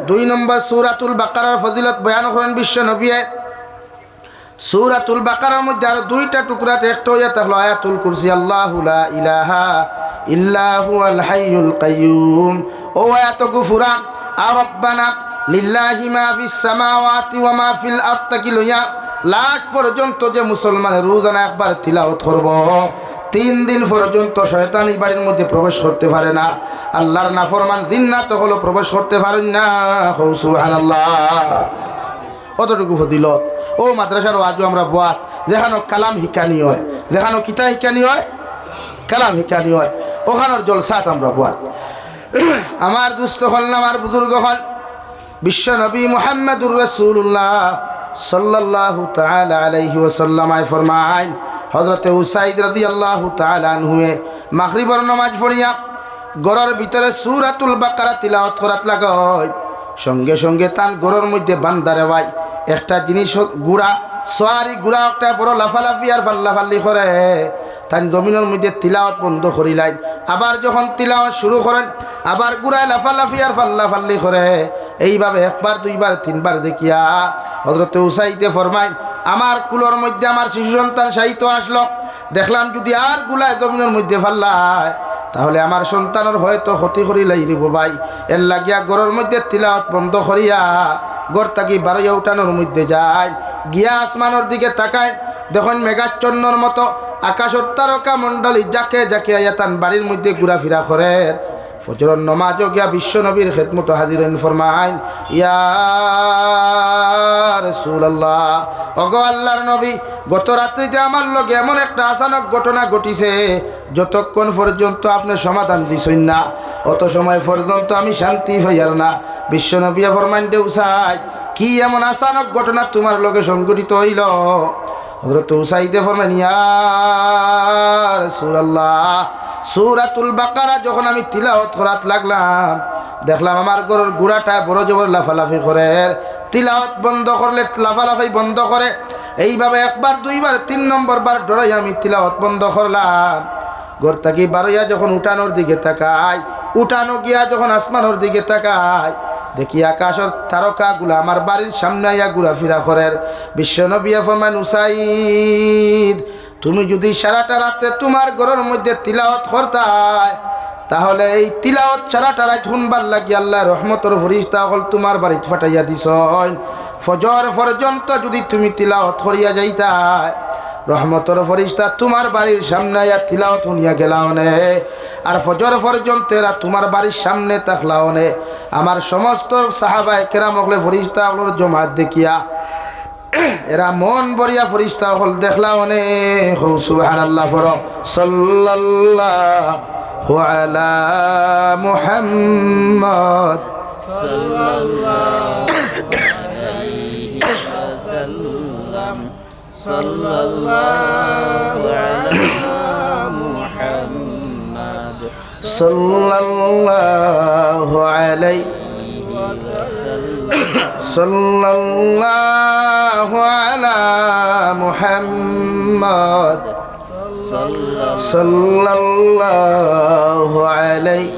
2 নম্বর সূরাতুল বাকারার ফজিলত বয়ান করেন বিশ্ব নবী। সূরাতুল বাকারার মধ্যে আরো 2টা টুকরাতে একটা হইয়া থাকলো আয়াতুল কুরসি, আল্লাহু লা ইলাহা ইল্লা হুয়াল হাইয়ুল কাইয়্যুম। ও আয়াত গুফরান আর রব্বানা লিল্লাহি মা ফিস সামাওয়াতি ওয়া মা ফিল আরদি কি লইয়া লাস্ট পর্যন্ত যে মুসলমানের রোজানা একবার তিলাওয়াত করব, 3 দিন পর্যন্ত শয়তান এই বাড়ির মধ্যে প্রবেশ করতে পারে না। আল্লাহর নাফরমান জিন্নাত হলো প্রবেশ করতে পারেন না। সুবহানাল্লাহ, অতটুকু ফজিলত। ও মাদ্রাসার ওয়াজও আমরা বাত যেখানে কালাম হিকানি হয়, যেখানে কিতা হিকানি হয়, কালাম হিকানি হয়, ওখানের জলসাত আমরা বাত। আমার দুস্থ হল না, আমার বুজুর্গ হল বিশ্ব নবী মুহাম্মদুর রাসূলুল্লাহ সাল্লাল্লাহু তাআলা আলাইহি ওয়াসাল্লাম ফরমায়, হযরতে উসাইদ রাদিয়াল্লাহু তাআলা আনহুয়ে মাগরিবের নামাজ পড়িয়া ঘরের ভিতরে সূরাতুল বাকারা তিলাওয়াত করাত লাগায়, সঙ্গে সঙ্গে তান ঘরের মধ্যে বান্দারে ভাই একটা জিনিস গুড়া সোয়ারি গুড়া একটা বড় লাফালাফি আর ফাল্লাফাল্লি করে, তাই জমিনের মধ্যে তিলাওয়াত বন্ধ করিলেন। আবার যখন তিলাওয়াত শুরু করেন আবার গুড়ায় লাফালাফি আর ফাল্লাফাল্লি করে। এইভাবে 1বার 2বার 3বার দেখিয়া হযরতে উসাইদে ফরমায়, আমার কুলোর মধ্যে আমার শিশু সন্তান সাহিত্য আসলো, দেখলাম যদি আর গুলায় জমিনের মধ্যে ফাল্লায় তাহলে আমার সন্তানের হয়তো ক্ষতি করি লাইব ভাই। এর লাগিয়া ঘরের মধ্যে তিলাওয়াত বন্ধ করিয়া ঘর থাকি বারোয়া উঠানোর মধ্যে যায়, গিয়া আসমানের দিকে তাকায়, দেখুন মেঘাচ্ছন্নর মতো আকাশের তারকা মণ্ডলী যাকে যাকে আয়াতান বাড়ির মধ্যে ঘোরাফেরা করে। ফজরের নামাজও গিয়া বিশ্ব নবীর খেদমত হাজিরেন ফরমাইন, ইয়া রাসূলুল্লাহ, ওগো আল্লাহর নবী, গত রাত্রিতে আমার লগে এমন একটা আচানক ঘটনা ঘটিছে, যতক্ষণ পর্যন্ত আপনি সমাধান দিছেন না অত সময় পর্যন্ত আমি শান্তি পাইয়ার না। বিশ্ব নবী ফরমাইন, দেউসাই কি এমন আচানক ঘটনা তোমার লগে সংঘটিত হইল? হযরত উসাইদে ফরমাইন, ইয়া রাসূলুল্লাহ, সূরাতুল বাকারা যখন আমি তিলাওয়াত করাত লাগলাম, দেখলাম আমার ঘরের গুড়াটা বড় জবর লাফালাফি করে, তিলাওয়াত বন্ধ করলে লাফালাফি বন্ধ করে। এইভাবে 1বার 2বার 3 নম্বর বার ডরাই আমি তিলাওয়াত বন্ধ করলাম। ঘর থেকে বারোয়া যখন উঠানোর দিকে তাকাই, উঠানো গিয়া যখন আসমানোর দিকে তাকাই, দেখি আকাশের তারকাগুলা আমার বাড়ির সামনে আইয়া ঘোরাফেরা করে। বিশ্ব নবী ফরমান, উসাইদ, তুমি যদি সারাটা রাতে তোমার ঘরের মধ্যে তিলাওয়াত করতাই তাহলে এই তিলাওয়াত সারাটা রাত শুনবার লাগি আল্লাহ রহমতের ফেরেশতা হল তোমার বাড়িতে ফাটাইয়া দিছন। ফজর পর্যন্ত যদি তুমি তিলাওয়াত করিয়া যাইতাই, রহমতের ফেরেশতা তোমার বাড়ির সামনে আইয়া তিলাওয়াত শুনিয়া গেলাওনে, আর ফজর পর্যন্ত এরা তোমার বাড়ির সামনে থাকলাওনে। আমার সমস্ত সাহাবায়ে কেরাম হলে ফেরেশতা হলর জমাত দেখিয়া এরা মন বরিয়া ফেরেশতা হল দেখলাওনে। সুবহানাল্লাহ, ফরো সাল্লাল্লাহু আলা মুহাম্মদ সাল্লাল্লাহু আলাইহি ওয়াসাল্লাম, সাল্লাল্লাহু আলা মুহাম্মদ সাল্লাল্লাহু আলাইহি সাল্লাল্লাহু আলা মুহাম্মদ সাল্লাল্লাহু আলাইহি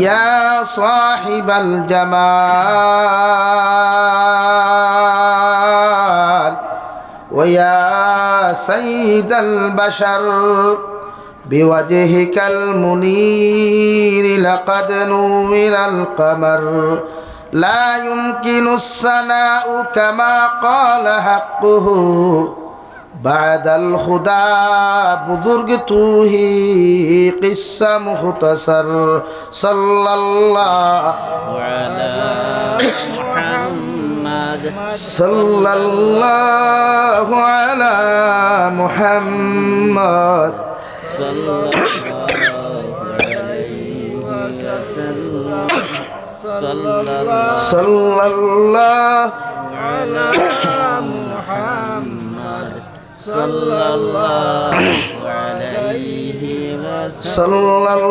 ইয়া সাহিবাল জামাল ওয়া ইয়া সাইয়্যিদাল বাশার বিওয়াজহিকাল মুনীর লাকাদ নুবিরাল কমর লা ইউমকিনুস সানাউ কামা ক্বালা হাক্কুহু বাদাল খুদা বুজুর্গ তুহি কিসসা মুখতাসার সাল্লাল্লাহু আলা মুহাম্মদ সাল্লাল্লাহু আলা মুহাম্মদ সাল্লাল্লাহু আলা মুহাম্মদ সাল্লাল্লাহু আলাইহি ওয়াসাল্লাম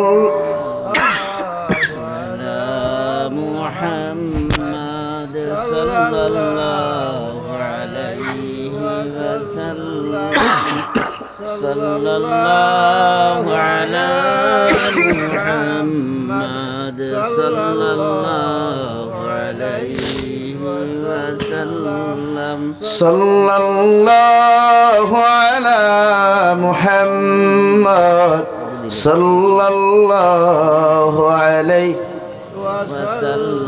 মুহাম্মদ সাল্লাল্লাহু আলাইহি ওয়াসাল্লাম সাল্লাল্লাহু আলা মুহাম্মাদ সাল্লাল্লাহু আলাইহি ওয়াসাল্লাম সাল্লাল্লাহু আলা মুহাম্মাদ সাল্লাল্লাহু আলাইহি ওয়াসাল্লাম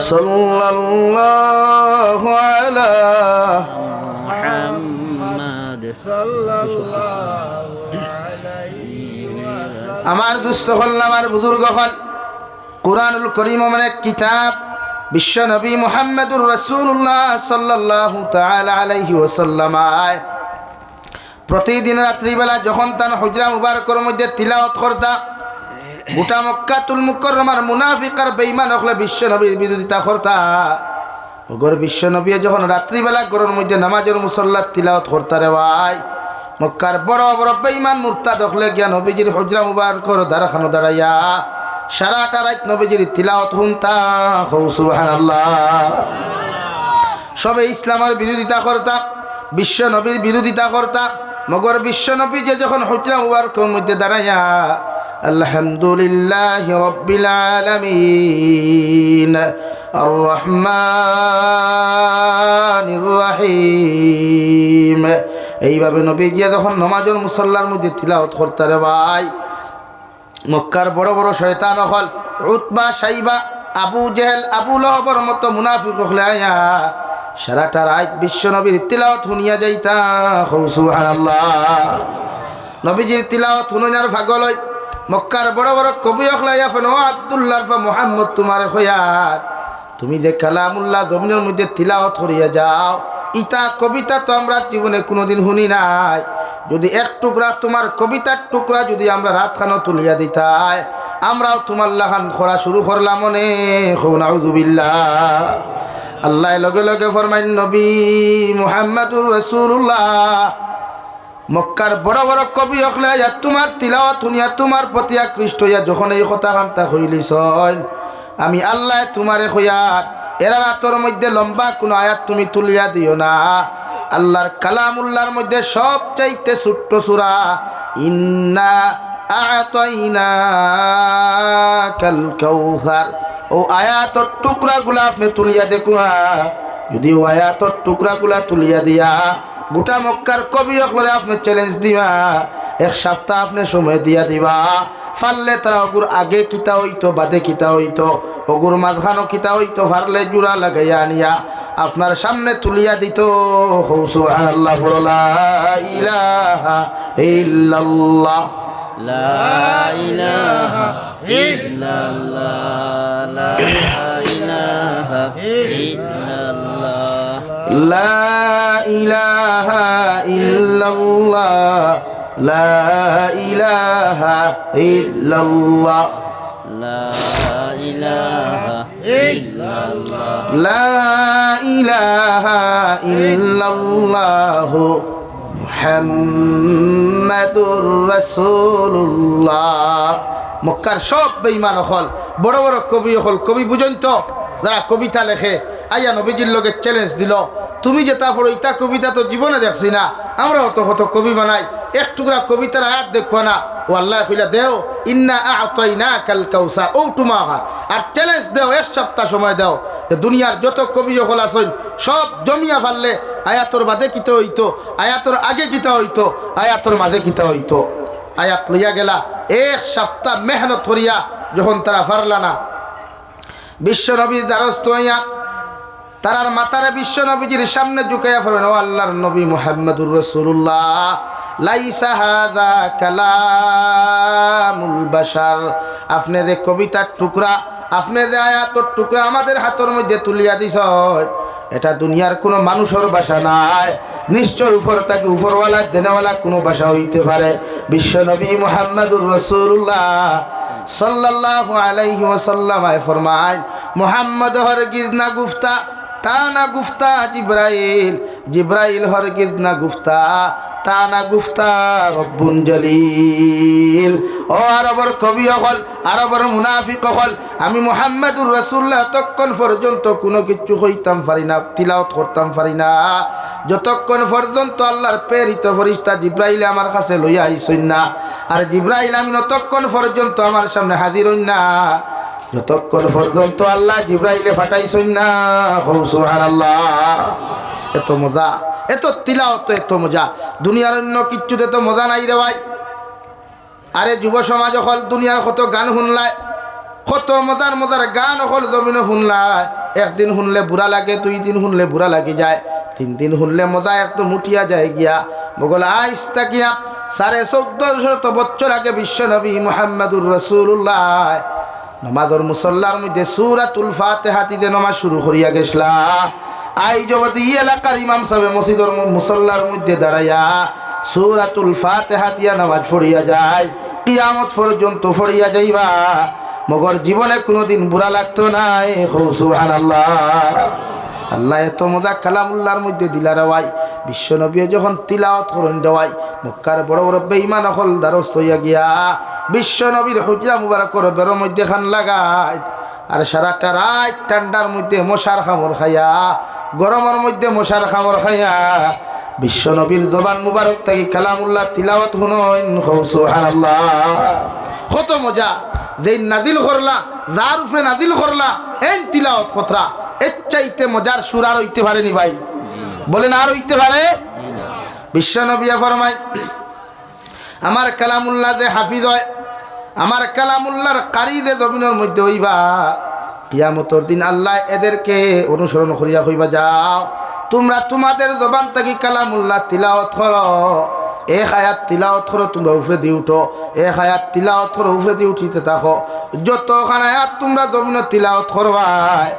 সাল্লাল্লাহু আলা মুহাম্মাদ আমার দুস্থ হল আমার বুজুর্গ হল কুরআনুল করিম মানে কিতাব বিশ্ব নবী মুহাম্মদুর রাসূলুল্লাহ সাল্লাল্লাহু তাআলা আলাইহি ওয়াসাল্লাম প্রতিদিন রাত্রিবেলা যখন তার হুজরা মুবারকের মধ্যে তিলাওয়াত করতা গোটা মক্কাতুল মুকাররমার মুনাফিক আর বেঈমান হলে বিশ্ব নবীর বিরোধিতা করতা ওগর বিশ্ব নবী যখন রাত্রিবেলা ঘরের মধ্যে নামাজের মুসল্লাত তিলাওয়াত করতা রে ভাই মক্কার বড় বড় বেঈমান মুরতাদ হলে গিয়া নবীজির হুজরা মুবারকের দ্বারখানো দাঁড়াইয়া সারাটা রাত নবীজির তিলাওয়াত শুনতা সুবহানাল্লাহ সবে ইসলামের বিরোধিতা করতা বিশ্ব নবীর বিরোধিতা করতা মগর বিশ্ব নবী যে যখন হুজরা মুবারকের মধ্যে দাঁড়াইয়া আলহামদুলিল্লাহি রাব্বিল আলামিন আর রহমানির রহিম এইভাবে নবী গিয়ে যখন নামাজের মুসল্লার মধ্যে তিলাওয়াত করতে রে ভাই মক্কার বড় বড় শয়তান হল উতবা সাইবা আবু জেহেল আবু লহবর মতো মুনাফিক হলে আয়া সারাটা রাত বিশ্ব নবীর তিলাওয়াত শুনিয়া যাইতা সুবহানাল্লাহ নবীজির তিলাওয়াত শুনার ভাগল মক্কার বড় বড় কবি হলাইয়া ফেন ও আব্দুল্লাহ ফা মুহাম্মদ তোমার খয়ার তুমি যে কালামুল্লাহ জমিনের মধ্যে তিলাওয়াত করিয়া যাও ইতা কবিতা তো আমরা জীবনে কোনোদিন শুনি নাই যদি এক টুকরা তোমার কবিতার টুকরা যদি আমরা রাতখানো তুলিয়া দিতাই আমরাও তোমার লাহান খরা শুরু করলাম মনে নাউযুবিল্লাহ আল্লাহ লগে লগে ফরমাইন নবী মুহাম্মদুর রাসূলুল্লাহ মক্কার বড় বড় কবি হকলে তোমার তিলাওয়াত শুনিয়া তোমার প্রতি আকৃষ্ট হইয়া যখন এই কথা কান্তা হইলিস আমি আল্লাহ তোমারে হইয়ার এরা রাতর মধ্যে লম্বা কোনো আয়াত তুমি তুলিয়া দিও না আল্লাহর কালামুল্লাহর মধ্যে সবচাইতে ছোট্ট সূরা ইন্না আ'তাইনাকাল কাউসার ও আয়াতর টুকরাগুলা আপনি তুলিয়া দেখুয়া যদি ও আয়াতর টুকরাগুলা তুলিয়া দিয়া গোটা মক্কার কবি হকলে আপনি চ্যালেঞ্জ দিবা এক সপ্তাহ আপনি সময় দিয়া দিবা ফারলে তারা ওগুর আগে কিতা হইতো বাদে কিতা হইতো ওগুর মাঝখানো কিতা হইতো ফারলে জোড়া লাগাইয়া আনিয়া আপনার সামনে তুলিয়া দিত সুবহানাল্লাহ লা ইলাহা ইল্লাল্লাহ লা ইলাহা ইল্লাল্লাহ লা ইলাহা ইল্লাল্লাহ লা ইলাহা ইল্লাল্লাহ লা ইলাহা ইল্লাল্লাহ লা ইলাহা ইল্লাল্লাহ লা ইলাহা ইল্লাল্লাহ মুহাম্মাদুর রাসূলুল্লাহ মক্কার সব বেঈমান হল বড় বড় কবি হল কবি বুঝেন তো যারা কবিতা লেখে আইয়া নবীজির লগে চ্যালেঞ্জ দিল তুমি যেটা পড়ো ইটা কবিতা তো জীবনে দেখছি না আমরাও তো কত কবি বানাই এক টুকরা কবিতার আয়াত দেখো না ও আল্লাহ কইলা দেও ইন্না আ'তাইনাকাল কাউসার ও টুমাহা আর চ্যালেঞ্জ দেও এক সপ্তাহ সময় দাও যে দুনিয়ার যত কবি হল আছেন সব জমিয়া ফাললে আয়াতর বাদে কিতা হইতো আয়াতর আগে কিতা হইতো আয়াতর মাঝে কিতা হইতো আয়াত লইয়া গেলা এক সপ্তাহ মেহনত করিয়া যখন তারা পারলা না বিশ্ব নবীর দ্বারস্থ হইয়া তারার মাতারে বিশ্ব নবীজির সামনে ঝুঁকাইয়া ফেলবেন ও আল্লাহর নবী মুহাম্মদুর রাসূলুল্লাহ লাইসা হাযা কালামুল বাশার আপনি যে কবিতার টুকরা আপনি যে আয়াতের টুকরা আমাদের হাতের মধ্যে তুলিয়া দিছ এটা দুনিয়ার কোনো মানুষের ভাষা নাই নিশ্চয় উপর তাকে উপরওয়ালা দেনেওয়ালা কোনো ভাষা হইতে পারে বিশ্ব নবী মুহাম্মদুর রাসূলুল্লাহ সাল্লাল্লাহু আলাইহি ওয়াসাল্লাম ফরমায় মুহাম্মদ হরগিজ না গুফতা তা না গুফতা জিব্রাইল জিব্রাইল হরগিজ না গুফতা আতানা গুফতা রব্বুন জলিল। ও আরবর কবি হল, আরবর মুনাফিক হল, আমি মুহাম্মাদুর রাসূলুল্লাহ ততক্ষণ পর্যন্ত কোনো কিছু হইতাম পারি না, তিলাওয়াত করতাম পারি না, যতক্ষণ পর্যন্ত আল্লাহর প্রেরিত ফেরেশতা জিবরাইল আমার কাছে লইয়া আইসইন না। আর জিবরাইল আমি ততক্ষণ পর্যন্ত আমার সামনে হাজির হইন না, যতক্ষণ পর্যন্ত আল্লাহ জিবরাইলে ফাটাইছইন না। সুবহানাল্লাহ। এত মজা, এত তিলাওয়াত, এত মজা, দুনিয়ার অন্য কিচ্ছুতে তো মজা নাই রে ভাই। আরে যুব সমাজ হল দুনিয়ার কত গান শুনলায়, কত মজার মজার গান হল জমিনে শুনলায়। একদিন শুনলে বুড়া লাগে, 2 দিন শুনলে বুড়া লাগে যায়, 3 দিন শুনলে মজা একদম উঠিয়া যায় গিয়া। মোগল আইস তাকিয়া 1450 বছর আগে বিশ্ব নবী মুহাম্মাদুর রাসূলুল্লাহ নামাজের মুসল্লার মধ্যে সূরাতুল ফাতিহা দিয়ে নামাজ শুরু করিয়া গেছলা। আই যদি এলাকার ইমাম সাহেব মসজিদের মুসল্লার মধ্যে দাঁড়াইয়া সূরাতুল ফাতিহা দিয়া নামাজ পড়িয়া যায়, কিয়ামত পর্যন্ত পড়িয়া যাইবা, মগর জীবনে কোনোদিন বুড়া লাগতো না। সুবহানাল্লাহ। আল্লাহ এত মজা কালামুল্লাহর মধ্যে দিলা রেওয়াই। বিশ্ব নবী যখন তিলাওয়াত করেন দেওয়াই, মক্কার বড় বড় বেঈমান হল দ্বারস্থ হইয়া গিয়া বিশ্ব নবীর হুজরা মুবারকর বের মধ্যে খান লাগায়। আর সারাটা রাত ঠান্ডার মধ্যে মশার খামর খাইয়া, গরমের মধ্যে মশার খামর খাইয়া বিশ্ব নবীর জবান মুবারক থেকে কালামুল্লাহ তিলাওয়াত শুনেন। সুবহানাল্লাহ। কত মজা, যেই নাজিল করলা, যার উপরে নাজিল করলা এন তিলাওয়াত কতরা, এর চাইতে মজার সুর আর হইতে পারেনি ভাই, বলেন আর হইতে পারে? বিশ্ব নবী ফরমায়, আমার কালামুল্লাহ যে হাফিজ হয়, আমার কালামুল্লাহর কারি যে জমিনের মধ্যে হইবা, কিয়ামতের দিন আল্লাহ এদেরকে অনুসরণ করিয়া কইবা, যাও তোমরা তোমাদের জবান থেকে কালামুল্লাহ তিলাওয়াত করো, এক আয়াত তিলাওয়াত করো, তোমরা উপরে দিয়ে উঠো, এক আয়াত তিলাওয়াত করো, উপরে দিয়ে উঠিতে থাকো। যতখান আয়াত তোমরা জমিনে তিলাওয়াত করবাই,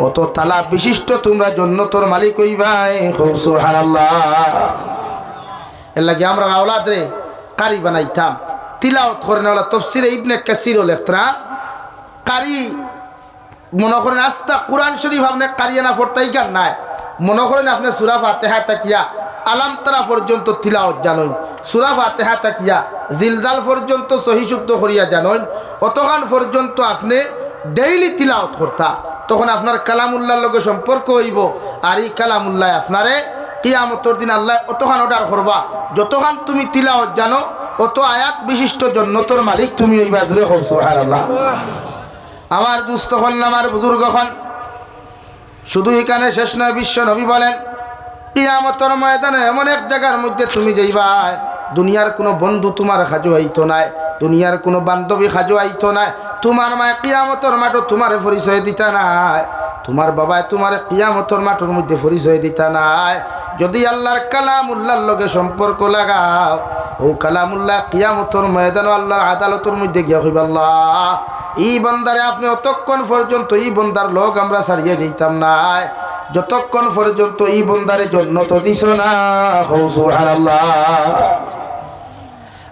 অত তালা বিশিষ্ট তোমরা জান্নাতের মালিক হইবাই। সুবহানাল্লাহ। এর লাগে আমরা আওলাদ রে কারি বানাইতাম, তিলাওয়াত করে না। তাফসীরে ইবনে কাসির লেখরা কারি মনে করেন আস্তা কোরআন শরীফ আপনি কারিয়া না পড়তাই গান নাই, মনে করেন আপনি সূরা ফাতিহা তাকিয়া আলাম তারা পর্যন্ত তিলাওয়াত জানেন, সূরা ফাতিহা তাকিয়া জিলজাল পর্যন্ত সহি শুদ্ধ করিয়া জানেন, অতখান পর্যন্ত আপনি ডেইলি তিলাওয়াত করতা, তখন আপনার কালামুল্লাহর লগে সম্পর্ক হইব। আর এই কালামুল্লাহ আপনারে কিয়ামতের দিন আল্লাহ অতখান অর্ডার করবা, যতখান তুমি তিলাওয়াত জানো অত আয়াত বিশিষ্ট জান্নাতের মালিক তুমি হইবা। ধরে সুবহানাল্লাহ। আমার দুস্থ হন, আমার বুজুর্গ হন, শুধু এখানে শেষ নয়। বিশ্ব নবী বলেন, কিয়ামতের ময়দানে এমন এক জায়গার মধ্যে তুমি যাইবা, দুনিয়ার কোনো বন্ধু তোমার খাজো আইতো নাই, দুনিয়ার কোনো বান্ধবী খাজো আইতো নাই, তোমার মায় কিয়ামতের মাঠে তোমার পরিচয় দিতা নাই, তোমার বাবায় তোমার কিয়ামতের মাঠের মধ্যে পরিচয় দিতা নাই। যদি আল্লাহর কালামুল্লাহর লগে সম্পর্ক লাগাও, ও কালামুল্লাহ কিয়ামতের ময়দান আল্লাহর আদালতের মধ্যে গিয়া কইবা, আল্লাহ এই বান্দারে আপনি অতক্ষণ পর্যন্ত এই বন্দার লোক আমরা ছাড়িয়ে দিতাম নাই, যতক্ষণ পর্যন্ত এই বন্দারে জান্নাত দিছ না। সুবহানাল্লাহ।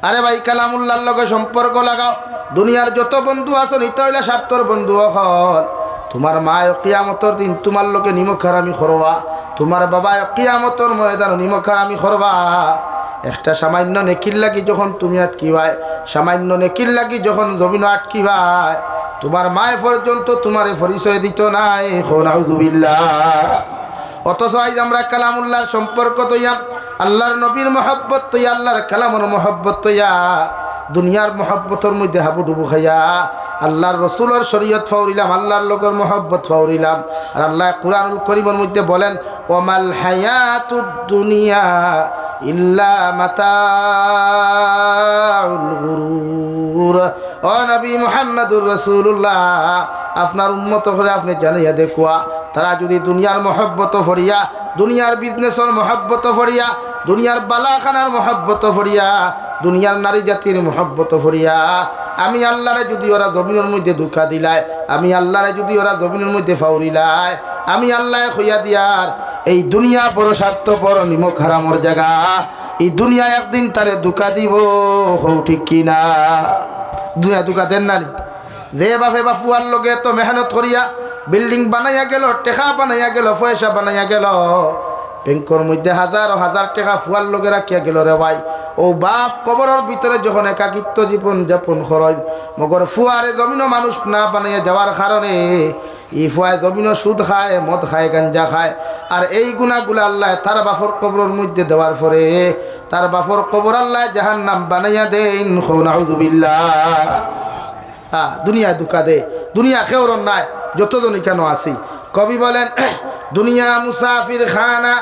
আরে ভাই কালামুল্লাহর লগে সম্পর্ক লাগাও। দুনিয়ার যত বন্ধু আছেন এটা হইলা স্বার্থর বন্ধু হল। তোমার মায় কিয়ামতের দিন তোমার লোকে নিমক হারামি করবা, তোমার বাবায় কিয়ামতের ময়দান নিমক হারামি করবা। একটা সামান্য নেকির লাগি যখন তুমি আটকিবাই, সামান্য নেকির লাগি যখন জমিন আটকিবাই, তোমার মায় পর্যন্ত তোমারে পরিচয় দিত নাই। নাউযুবিল্লাহ। অথচ আজ আমরা কালামুল্লাহর সম্পর্ক তৈয়া, আল্লাহর নবীর মহব্বত তৈয়া, আল্লাহর কালামের মহব্বত তৈয়া, দুনিয়ার মহব্বতের মধ্যে হাবুডুবু খাইয়া আল্লাহর রসুলের শরীয়ত ফাউরিলাম, আল্লাহর লোকের মহব্বত ফাউরিলাম। আর আল্লাহ কুরআনুল কারীমের মধ্যে বলেন, ওমাল হায়াতুদ দুনিয়া ইল্লা মাতাউল গুরুর। ও নবী মুহাম্মদুর রাসূলুল্লাহ, আপনার উম্মত করে আপনি জানাইয়া দেখুয়া, তারা যদি দুনিয়ার মহব্বত ফরিয়া, দুনিয়ার বিজনেসের মহব্বত ফরিয়া, দুনিয়ার বালাখানার মহব্বত ফরিয়া, দুনিয়ার নারী জাতির মহব্বত ফরিয়া, আমি আল্লাহরে যদি ওরা জমিনের মধ্যে ধোঁকা দিলায়, আমি আল্লাহরে যদি ওরা জমিনের মধ্যে ফাউরিলায়, আমি আল্লাহ হইয়া দিয়ার এই দুনিয়া বড় স্বার্থ, বড় নিমক হারামর জায়গা, এই দুনিয়া একদিন তারে ধোঁকা দিব। হও ঠিক কিনা? দুনিয়া ধোঁকা দেন না? যে বাপে বাপুয়ার লগে তো মেহনত করিয়া বিল্ডিং বানাইয়া গেল, টেকা বানাইয়া গেল, পয়সা বানাইয়া গেল, ব্যাংকের মধ্যে হাজার হাজার টাকা ফুয়ার লগে রাখিয়া গেল রে ভাই। ও বাপ কবরের ভিতরে যখন একাকিত্ব জীবন যাপন করেন, মগর ফুয়ারে জমিনও মানুষ না বানাইয়া যাওয়ার কারণে এই ফুয়ায় জমিনও সুদ খায়, মদ খায়, গাঞ্জা খায়। আর এই গুণাগুলা আল্লাহ তার বাপর কবরের মধ্যে দেওয়ার পরে তার বাপর কবর আল্লাহ জাহান্নাম বানাইয়া দেন। নাউযুবিল্লাহ। দুনিয়া দুকা দে, দুনিয়া খেওর নাই যতজনই কেন আসি। কবি বলেন দুনিয়া মুসাফির খানা,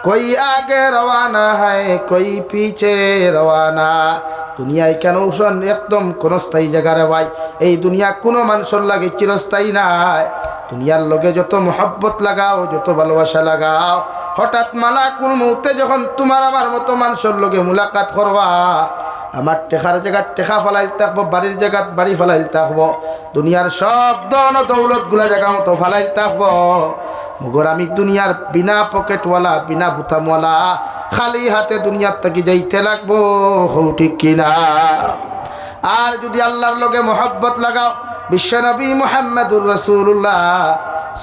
কই আগে রওয়ানা হয় কই পিছে রওয়ানা। দুনিয়ায় কেন একদম কোন স্থায়ী জায়গা রে ভাই। এই দুনিয়া কোনো মানুষের লাগে চিরস্থায়ী নাই। দুনিয়ার লগে যত মোহাব্বত লাগাও, যত ভালোবাসা লাগাও, হঠাৎ মালাকুল মউতে যখন তোমার আমার মতো মানুষের লগে মুলাকাত করবা, আমার টেকার জায়গা টেকা ফেলাইল থাকবো, বাড়ির জায়গা বাড়ি ফেলাইল থাকবো, দুনিয়ার সব ধন দৌলত গুলা জায়গা মতো ফেলাইল থাকবো। মগর আমি দুনিয়ার বিনা পকেটওয়ালা, বিনা বুতামওয়ালা, খালি হাতে দুনিয়ার থেকে যাইতে লাগবো। ঠিক কিনা? আর যদি আল্লাহর লগে মোহাব্বত লাগাও, বিশ্বনবী মুহাম্মদুর রাসূলুল্লাহ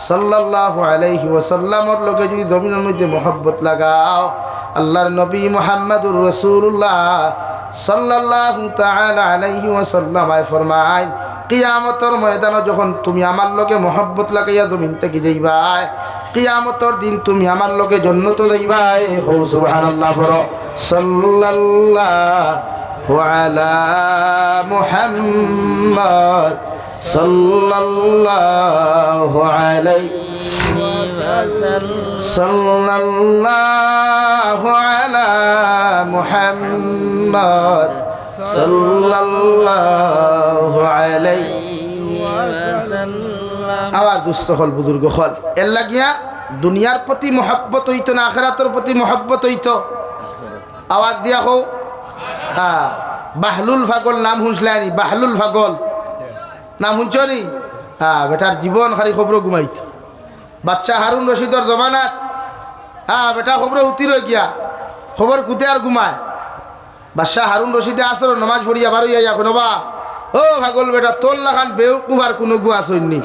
সাল্লাল্লাহু আলাইহি ওয়াসাল্লামের লগে যদি জমিনের মধ্যে মোহাব্বত লাগাও, আল্লাহর নবী মুহাম্মদুর রাসূলুল্লাহ সাল্লাল্লাহু তাআলা আলাইহি ওয়াসাল্লাম ফরমায়, কিয়ামতের ময়দানে যখন তুমি আমার লগে মোহাব্বত লাগাইয়া জমিন থেকে যাইবাই, কিয়ামতের দিন তুমি আমার লগে জান্নাতে যাইবাই। হো সুবহানাল্লাহ। পড়ো সাল্লাল্লাহু আলা মুহাম্মদ সাল্লাল্লাহু আলাইহি সাল্লাল্লাহু আলা মুহাম্মদ সাল্লাল্লাহু আলাইহি ওয়াসাল্লাম। আবার দুস্থ হল বুজুর্গ হল এর লাগিয়া দুনিয়ার প্রতি মোহাব্বত হইতো না, আখিরাতের প্রতি মোহাব্বত হইতো। আওয়াজ দিয়া হো। বাহলুল ফাগল নাম শুনছিলানি? বাহলুল ফাগল নাম শুনছনি? বেটার জীবন খালি খবর ঘুমাইত। বাচ্চা হারুন রশিদর জমানাত বেটা খবর উতি রয়ে গিয়া খবর কুতে আর ঘুমায়। বাদশাহ হারুন রশিদে আসর নমাজ পড়িয়া বারো ইয়া এখন বা ও ভাগল বেটা তোর লাখান বেউকুফ আর কোনো গুয়া সৈন্যি।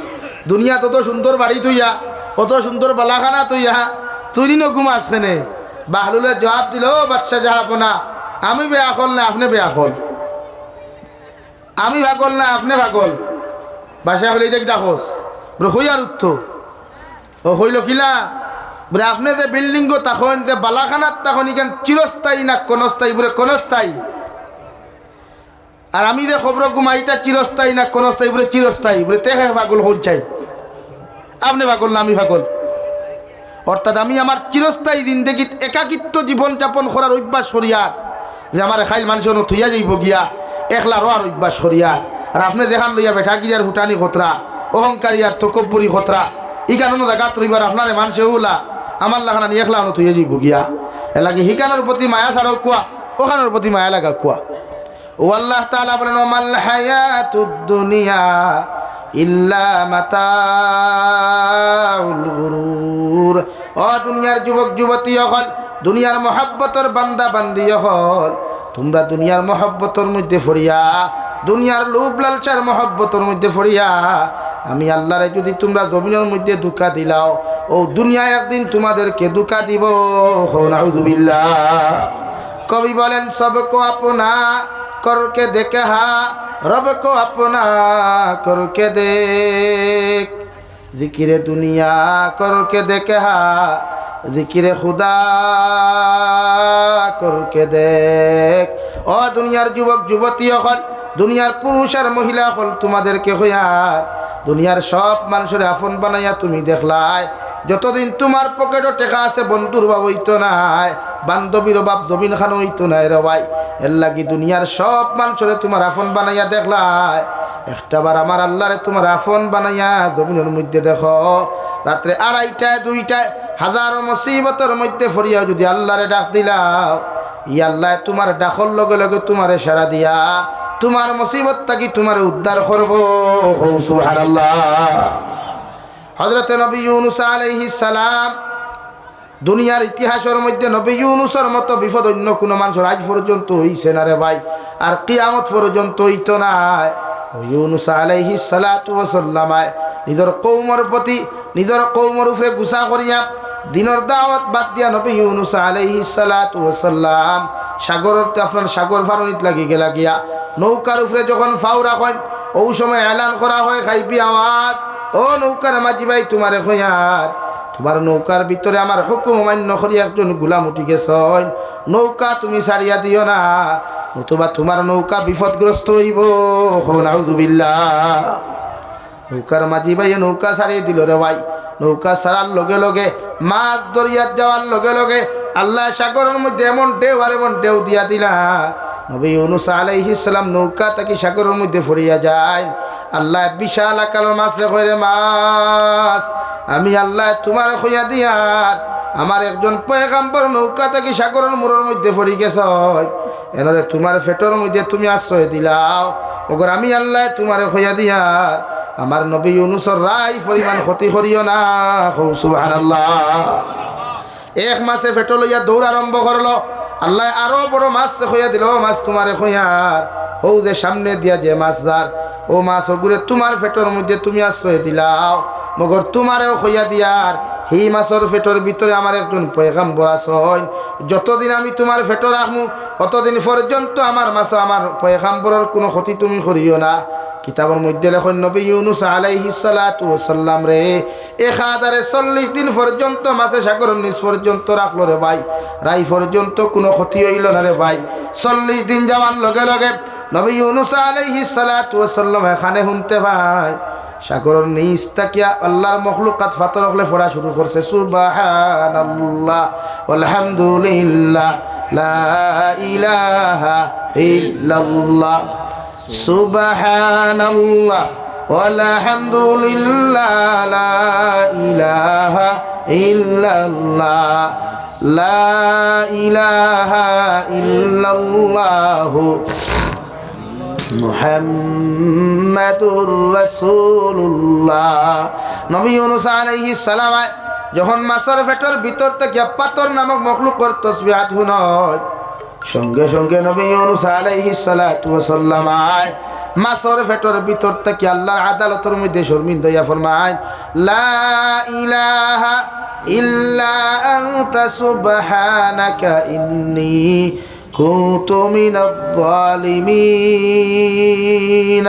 দুনিয়া তত সুন্দর বাড়ি তুইয়া, অত সুন্দর বালাখানা তুইয়া, তুই ন ঘুমাস কেনে? বাহলুলের জবাব দিল, ও বাদশাহ জাহাপনা, আমি বেয়া কল না আপনি বেয়া কল, আমি ভাগল না আপনি ভাগল। বাদশাহ হলে দেখ দেখোস বলে হই আর উত্তর ও হইল কিলা বলে আপনি যে বিল্ডিং তখন যে বালাখানাত তখন ইখান চিরস্থায়ী না কোনস্থায়ী? বলে কোনস্থায়ী। আর আমি যে খবর ঘুমাইটা চিরস্থায়ী না কোনস্থায়ী? বলে চিরস্থায়ী। বলে তে হ্যাঁ পাগল হন চাই, আপনি পাগল না আমি পাগল। অর্থাৎ আমি আমার চিরস্থায়ী জিন্দেগিত একাকিত্ব জীবনযাপন করার অভ্যাস করিয়া, যে আমার খাইল মানুষের থইয়া যাইব গিয়া একলা রোয়ার অভ্যাস করিয়া। আর আপনি দেখান লইয়া বেঠা গিয়ার হুটানি খতরা, অহংকারী আর তকব্বরি খতরা, ই কারণ জায়গাত রইবার আপনার মানুষে ওলা আমার লাখানা নিয়ে একলা থইয়া যাইব গিয়া। এলাকি হিকানোর প্রতি মায়া ছাড়াও কুয়া, ওখানোর প্রতি মায়া লাগা কুয়া। ও আল্লাহ তাআলা বলেন, ওমাল হায়াতুদ দুনিয়া ইল্লা মাতাউল গুরুর। ও দুনিয়ার যুবক যুবতী হল, দুনিয়ার মহব্বতর বান্দা বান্দি হল, তোমরা দুনিয়ার মহব্বতর মধ্যে ফরিয়া, দুনিয়ার লোভ লালসার মহব্বতর মধ্যে ফরিয়া আমি আল্লাহরে যদি তোমরা জমিনের মধ্যে ধোঁকা দিলাও, ও দুনিয়া একদিন তোমাদেরকে ধোঁকা দিব। নাউযুবিল্লাহ। কবি বলেন, সবকো আপনা করকে দেখে হা রব को अपना करके देख, जिक्र दुनिया करके देखे हा जिक्र खुदा करके देख। ও দুনিয়ার যুবক যুবতী হল, দুনিয়ার পুরুষ আর মহিলা হল, তোমাদেরকে হইয়ার দুনিয়ার সব মানুষের আপন বানাইয়া তুমি দেখলাই। যতদিন তোমার পকেটও টেকা আছে বন্ধুর বাব হইতো নাই, বান্ধবীর বাপ জমিন খানো হইতো নাই রে ভাই। এর লাগি দুনিয়ার সব মানুষের তোমার আপন বানাইয়া দেখলাই। একটাবার আমার আল্লাহরে তোমার আপন বানাইয়া জমিনের মধ্যে দেখো। রাত্রে 2:30 2টায় হাজারো মুসিবতের মধ্যে ফরিয়া যদি আল্লাহরে ডাক দিলাও, ই আল্লাহ তোমার ডাকর লগে লগে তোমারে সারা দিয়া তোমার মুসিবত থাকি তোমারে উদ্ধার করবো। সুবহানাল্লাহ। হযরত নবী ইউনূস আলাইহিস সালাম, দুনিয়ার ইতিহাসের মধ্যে নবী ইউনূসের মতো বিপদ অন্য কোনো মানুষের আজ পর্যন্ত হইছে না রে ভাই, আর কিয়ামত পর্যন্ত হইতো না। ইউনূস আলাইহিস সালাতু ওয়াস সালাম নিজের কওমের প্রতি, নিজের কওমের উপরে গুসা করিয়া দিনের দাওয়াত বাদ দিয়া নবী ইউনুস আলাইহিস সালাতু ওয়াস সালাম সাগরতে আপনার সাগর ফারনিত লাগি গেলা গিয়া নৌকার উপরে যখন ফাউরা হয় ওই সময় এলান করা হয় খাইবি আওয়াজ ও নৌকার মাঝি ভাই তোমারে কইয়ার তোমার নৌকার ভিতরে আমার হুকুম মান্য করি একজন গোলাম উঠি গেছন নৌকা তুমি ছাড়িয়া দিও না নতুবা তোমার নৌকা বিপদগ্রস্ত হইব নাউযুবিল্লাহ নৌকার মাঝি ভাই নৌকা ছাড়িয়ে দিল রে ভাই নৌকা ছাড়ার লগে লগে মাছ দরিয়াত যাওয়ার লগে লগে আল্লাহ সাগরের মধ্যে এমন ঢেউ আর এমন ঢেউ দিয়া দিলা নবী ইউনুস আলাইহিস সালাম নৌকা তাকে সাগরের মধ্যে ফরিয়া যায় আল্লাহ বিশাল আকার মাছ রে কইরে মাছ আমি আল্লাহ তোমার কইয়া দিয়ার আমার একজন পয়গাম্বর নৌকা তাকে সাগরের মোড়ের মধ্যে পড়ি গেছ এনরে তোমার পেটের মধ্যে তুমি আশ্রয় দিলাও ওগর আমি আল্লাহ তোমার কইয়া দিয়ার আমার নবী ইউনুসর রাই পরিমাণ ক্ষতি করিও না সুবহানাল্লাহ এক মাসে পেটো লইয়া দৌড় আরম্ভ করলো আল্লাহ আরো বড় মাছ খইয়া দিল মাছ তোমারে খইয়ার ও যে সামনে দিয়া যে মাছদার ও মাছ ওগুলো তোমার পেটের মধ্যে তুমি আশ্রয় দিলাও মগর তোমারেও খইয়া দিয়ার এই মাছের পেটের ভিতরে আমার একজন পয়গাম্বর আছেন যতদিন আমি তোমার পেটো রাখমু অতদিন পর্যন্ত আমার মাছ আমার পয়গাম্বরের কোনো ক্ষতি তুমি করিও না কিতাবের মধ্যে লেখেন নবী ইউনুস আলাইহিস সালাতু ওয়াস সালাম রে 1040 দিন পর্যন্ত মাছে সাগরের নিচ পর্যন্ত রাখলো রে ভাই রাই পর্যন্ত কোনো ক্ষতি হইল না রে ভাই 40 দিন যাওয়ার লগে লগে নবী ইউনুস আলাইহিস সালাতু ওয়াস সালাম এখানে শুনতে ভাই সাগরের নিচ তাকিয়া আল্লাহর মখলুকাত ফাতর হলে পড়া শুরু করছে সুবহানাল্লাহ আলহামদুলিল্লাহ লা ইলাহা ইল্লাল্লাহ সুবহানাল্লাহ ওয়ালহামদুলিল্লাহ লা ইলাহা ইল্লাল্লাহ লা ইলাহা ইল্লাল্লাহু মুহাম্মাদুর রাসূলুল্লাহ নবী ইউনুস আলাইহিস সালাম যখন মাছের পেটের ভিতর থেকে পাথর নামক মখলুকের তাসবিহাত শুনয় সঙ্গে সঙ্গে নবী ইউনুস আলাইহিস সালাতু ওয়াস সালাম মাছের পেটের ভিতর থেকে আল্লাহর আদালতের মধ্যে শর্মিন্দা হইয়া ফরমায় লা ইলাহা ইল্লা আনতা সুবহানাকা ইন্নী কুনতু মিনাজ জালিমিন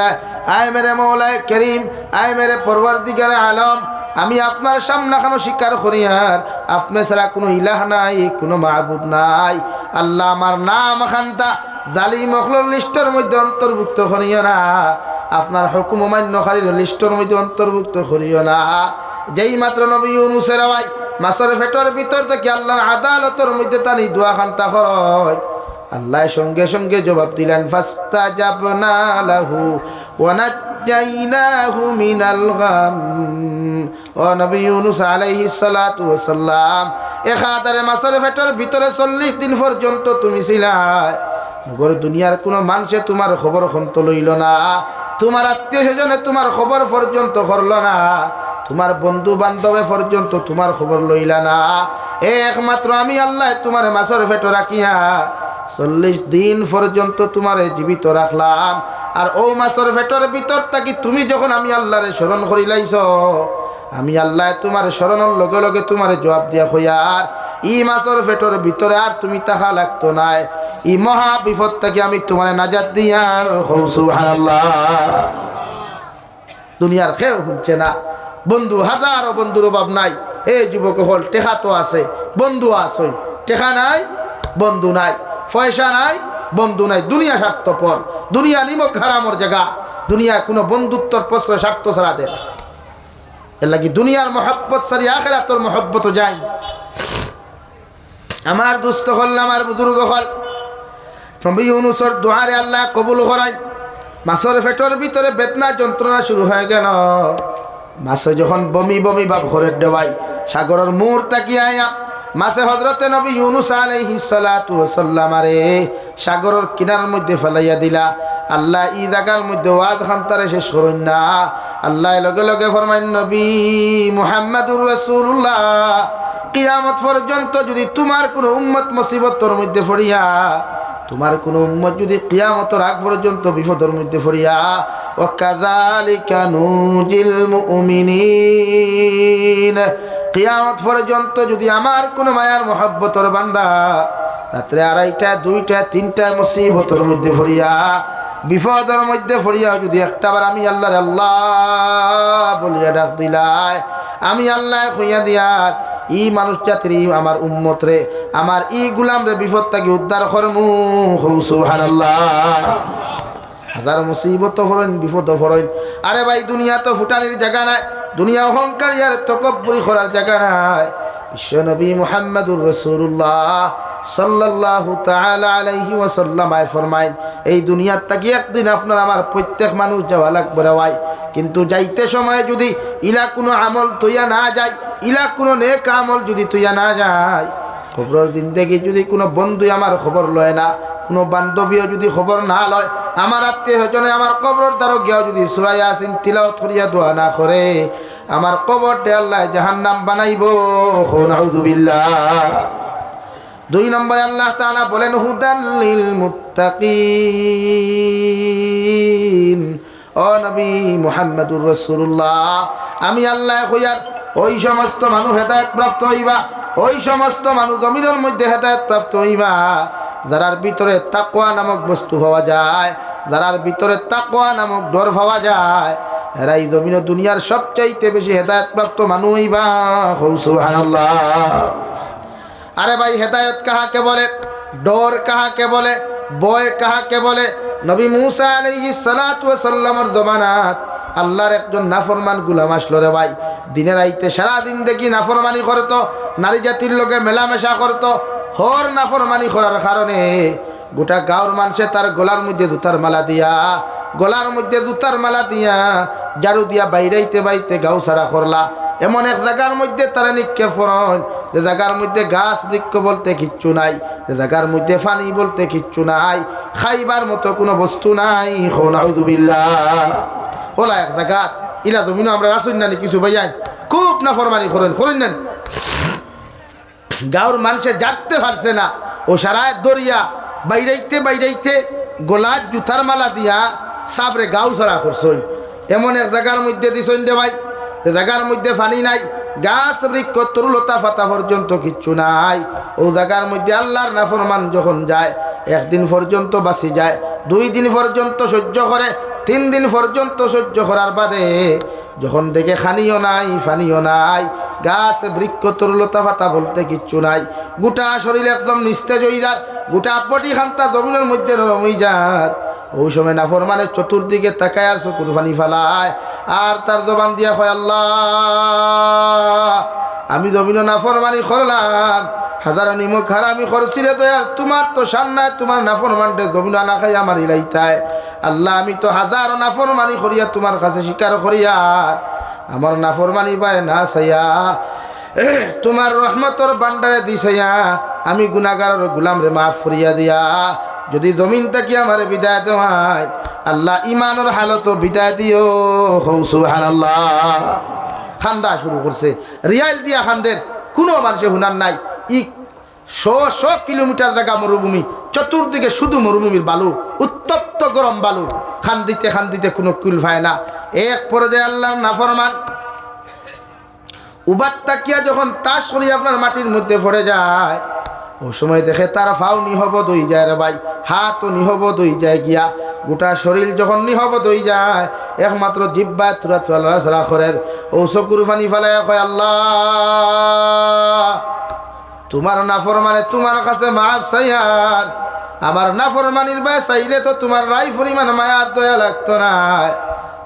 আয় মেরে মৌলায়ে করিম আয় মেরে পরওয়ারদিগারে আলম আমি আপনার সামনে খানো স্বীকার করি আর আপনি ছাড়া কোনো ইলাহ নাই কোনো মাহবুব নাই আল্লাহ আমার নাম খান্তা জালিম মখলুর লিস্টের মধ্যে অন্তর্ভুক্ত করিও না আপনার হুকুম মান্যকারীর লিস্টের মধ্যে অন্তর্ভুক্ত করিও না যেই মাত্র নবী ইউনুসের আওয়াজ মাছের পেটের ভিতর থেকে আল্লাহর আদালতের মধ্যে তানি দোয়া খান্তা করয় আল্লাহ সঙ্গে সঙ্গে জবাব দিলেন ফাস্তাজাবনা লাহু ওয়া নাজ্জাইনাহু মিনাল গাম ও নবী ইউনুস আলাইহিস সালাতু ওয়াস সালাম এখাদারে মাছের পেটের ভিতরে 40 দিন পর্যন্ত তুমি ছিলা মগর দুনিয়ার কোনো মানুষে তোমার খবর খন্ত লইল না তোমার আত্মীয় স্বজনে তোমার খবর পর্যন্ত করলো না তোমার বন্ধু বান্ধবে পর্যন্ত তোমার খবর লইলা না একমাত্র আমি আল্লাহ তোমার মাছের পেটে রাখিয়া 40 দিন পর্যন্ত তোমার জীবিত রাখলাম আর ও মাছের পেটের ভিতর থাকি তুমি যখন আমি আল্লাহরে স্মরণ করিলাইছ আমি আল্লাহ তোমার স্মরণের লগে লগে তোমার জবাব দিয়া হইয়ার ই মাছের পেটের ভিতরে আর তুমি তাহা লাগতো না ই মহা বিপদ থেকে আমি তোমার নাজাত দিয়ার সুবহানাল্লাহ দুনিয়ার কেউ শুনছে না বন্ধু হাজারো বন্ধুর অভাব নাই এই যুবক হল টেকা তো আছে বন্ধু আছে টেকা নাই বন্ধু নাই পয়সা নাই বন্ধু নাই দুনিয়া স্বার্থপর দুনিয়া নিমক হারামর জায়গা দুনিয়া কোনো বন্ধুত্বর প্রশ্রয় স্বার্থ ছাড়া দেয় এর লাগি দুনিয়ার মহব্বত সারি আখিরাতের মহব্বত যায় আমার দুস্থ হল আমার বুজুর্গ হল নবী ইউনুসের দুয়ারে আল্লাহ কবুল করেন মাছের পেটের ভিতরে বেদনা যন্ত্রণা শুরু হয়ে গেল মাছে যখন বমি বমি ভাব ঘরে দেওয়াই সাগরের মোড় তাকিয়ে আয়া মাছে হযরতে নবী ইউনুস আলাইহিস সালাতু ওয়াস সালাম আরে সাগরের কিনার মধ্যে ফেলাইয়া দিলা আল্লাহ ই জায়গার মধ্যে ওয়াজ খান্তারে শেষ করুন না আল্লাহ লগে লগে ফরমাইন নবী মুহাম্মাদুর রাসূলুল্লাহ কিয়ামত পর্যন্ত যদি তোমার কোনো উম্মত মুসিবতর মধ্যে পড়িয়া তোমার কোন উম্মত যদি কিয়ামতের আগ পর্যন্ত বিপদের মধ্যে পড়িয়া ওয়া কাযালিকা নুজিল মুমিনিন কিয়ামত পর্যন্ত যদি আমার কোনো মায়ার মহব্বতর বান্দা রাত্রে 2:30 2টা 3টা মুসিবতের মধ্যে ফরিয়া বিপদের মধ্যে ফরিয়া যদি একটাবার আমি আল্লাহর আল্লাহ বলিয়া ডাক দিলাই, আমি আল্লাহ কইয়া দিয়ার ই মানুষ জাতির আমার উম্মত রে, আমার ই গুলাম রে বিপদ থেকে উদ্ধার করমু। সুবহানাল্লাহ। হাজার মুসিবত ফরেন বিপদ ফরেন। আরে ভাই দুনিয়া তো ফুটানির জায়গা নাই, দুনিয়া অহংকারী আর তকব্বুরি করার জায়গা নাই। বিশ্বনবী মুহাম্মদুর রাসূলুল্লাহ সাল্লাল্লাহু তাআলা আলাইহি ওয়াসাল্লাম ফরমাইন, এই দুনিয়ার থেকে একদিন আপনার আমার প্রত্যেক মানুষ যাওয়া লাগবে রে ভাই। কিন্তু যাইতে সময় যদি ইলা কোনো আমল তৈয়া না যায়, ইলা কোনো নেক আমল যদি তৈয়া না যায়, খবরের দিন দেখি যদি কোনো বন্ধু আমার খবর লয় না, কোনো বান্ধবীও যদি খবর না লয়, আমার আত্মীয় স্বজনে আমার কবর দ্বারা গিয়াও যদি সূরা ইয়াসিন তিলাওয়াত করিয়া দোয়া না করে, আমার কবরটা আল্লাহ জাহান্নাম বানাইব। নাউযুবিল্লাহ। 2 নম্বরে আল্লাহ তাআলা বলেন হুদাল লিল মুত্তাকিন। ও নবী মুহাম্মদুর রাসূলুল্লাহ, আমি আল্লাহ কইয়ার ওই সমস্ত মানুষ হেদায়েত প্রাপ্ত হইবা, ওই সমস্ত মানুষ জমিনের মধ্যে হেদায়েত প্রাপ্ত হইবা যারার ভিতরে তাকওয়া নামক বস্তু পাওয়া যায়, যারার ভিতরে তাকওয়া নামক ডর পাওয়া যায়, এরাই জমিন দুনিয়ার সবচাইতে বেশি হেদায়েত প্রাপ্ত মানুষ হইবা। সুবহানাল্লাহ। আরে ভাই হেদায়েত কাহাকে বলে, ডর কাহাকে বলে, ভয় কাহাকে বলে? নবী মুসা আলাইহিস সালাতু ওয়াস সালামের জমানাত আল্লাহর একজন নাফরমান গোলাম আসলো রে ভাই। দিনের আইতে সারাদিন দেখি নাফরমানি করতো, নারী জাতির লোকে মেলামেশা করতো। হর নাফরমানি করার কারণে গোটা গাঁওর মানুষে তার গলার মধ্যে জুতার মালা দিয়া, গলার মধ্যে জুতার মালা দিয়া জাড়ু দিয়া বাইরাইতে বাইতে গাঁও ছাড়া করলা। এমন এক জায়গার মধ্যে তারা নিক্ষেপ করেন যে জায়গার মধ্যে গাছ বৃক্ষ বলতে কিচ্ছু নাই, যে জায়গার মধ্যে পানি বলতে কিচ্ছু নাই, খাইবার মতো কোনো বস্তু নাই। নাউযুবিল্লাহ। ওলা এক জায়গা ইলা জমিন আমরা রাসুন নানি কিছু ভাইয়ান খুব নাফরমানি করেন নেন, গাঁওর মানুষে জানতে পারছে না, ও সারায় দরিয়া বাইরাইতে বাইরাইতে গোলার জুতার মালা দিয়া সাবরে গাঁও ছাড়া করছেন। এমন এক জায়গার মধ্যে দিছেন দে ভাই, যে জায়গার মধ্যে পানি নাই, গাছ বৃক্ষ তরুলতা পাতা পর্যন্ত কিচ্ছু নাই। ও জায়গার মধ্যে আল্লাহর নাফরমান যখন যায়, 1 দিন পর্যন্ত বাঁচি যায়, 2 দিন পর্যন্ত সহ্য করে, 3 দিন পর্যন্ত সহ্য করার বাদে যখন দেখে খানিও নাই ফানিও নাই, গাছ বৃক্ষ তরুলতা পাতা বলতে কিচ্ছু নাই, গোটা শরীর একদম নিস্তেজ হয়ে যার, গোটা বডি খান্তা জমিনের মধ্যে নরম হয়ে যার, ওই সময় নাফরমানের চতুর্দিকে তাকায় আর চকুর পানি ফালায় আর তার জবান দিয়া কয় আল্লাহ আমি জমিন নাফরমানি করলাম, হাজার নিমক হারামি করছি রে দয়ার, তোমার তো শান নাই, তোমার নাফরমানটে জমিন আনা খাই আমার ইলাইতায়। আল্লাহ আমি তো হাজার নাফরমানি করিয়া তোমার কাছে স্বীকার করিয়ার আমার নাফরমানি পায় না চাইয়া তোমার রহমতর বান্ডারে দিছাইয়া আমি গুনাহগারের গোলাম রে মাফ করিয়া দিয়া যদি জমিন থেকে আমার বিদায় দেওয়ায় আল্লাহ ইমানের হালত বিদায় দিও। সুবহানাল্লাহ। খান্দা শুরু করছে, রিয়াল দিয়া খান্দের কোনো মানুষে হুনার নাই। 100 কিলোমিটার জায়গা মরুভূমি, চতুর্দিকে শুধু মরুভূমির বালু, উত্তপ্ত গরম বালু, খান্দিতে খান্দিতে কোনো কুল পায় না। এক পর্যায়ে আল্লাহর নাফরমান উবাত তাকিয়া যখন তাস করি আপনার মাটির মধ্যে পড়ে যায়, ওই সময় দেখে তার ফাও নিহবদ হয়ে যায় রে ভাই, হাতও নিহবদ হয়ে যায় গিয়া, গোটা শরীর যখন নিহবদ হয়ে যায় একমাত্র জিব্বা তুরা তুরা করেন ও চকুর পানি ফেলায় কয় আল্লাহ তোমার নাফরমানে তোমার কাছে মাফ চাইয়ার, আমার নাফরমানির বাই চাইলে তো তোমার রাই পরিমাণ মায়ার দয়া লাগতো না।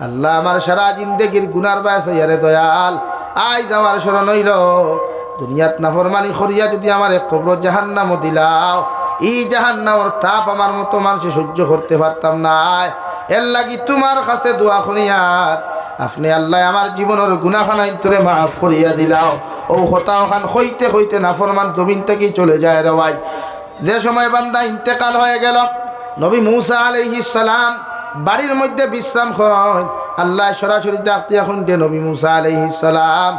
আল্লাহ আমার সারা জিন্দেগির গুনার বাই চাইয়ারে দয়াল, আজ আমার স্মরণ হইল দুনিয়াত নাফরমানি করিয়া যদি আমার এক কবর জাহান্নামও দিলাও, এই জাহান্নামের তাপ আমার মতো মানুষ সহ্য করতে পারতাম না। এর লাগি তোমার কাছে দোয়া করিয়ার আপনি আল্লাহ আমার জীবনের গুনাহখানাই তোরে মাফ করিয়া দিলাও। ও হতাওখান হইতে হইতে নাফরমান জমিন থেকেই চলে যায় রে ভাই। যে সময় বান্দা ইন্তেকাল হয়ে গেল, নবী মুসা আলাইহিস সালাম বাড়ির মধ্যে বিশ্রাম করেন, আল্লাহ সরাসরি ডাকতে এখন দে নবী মুসা আলাইহিস সালাম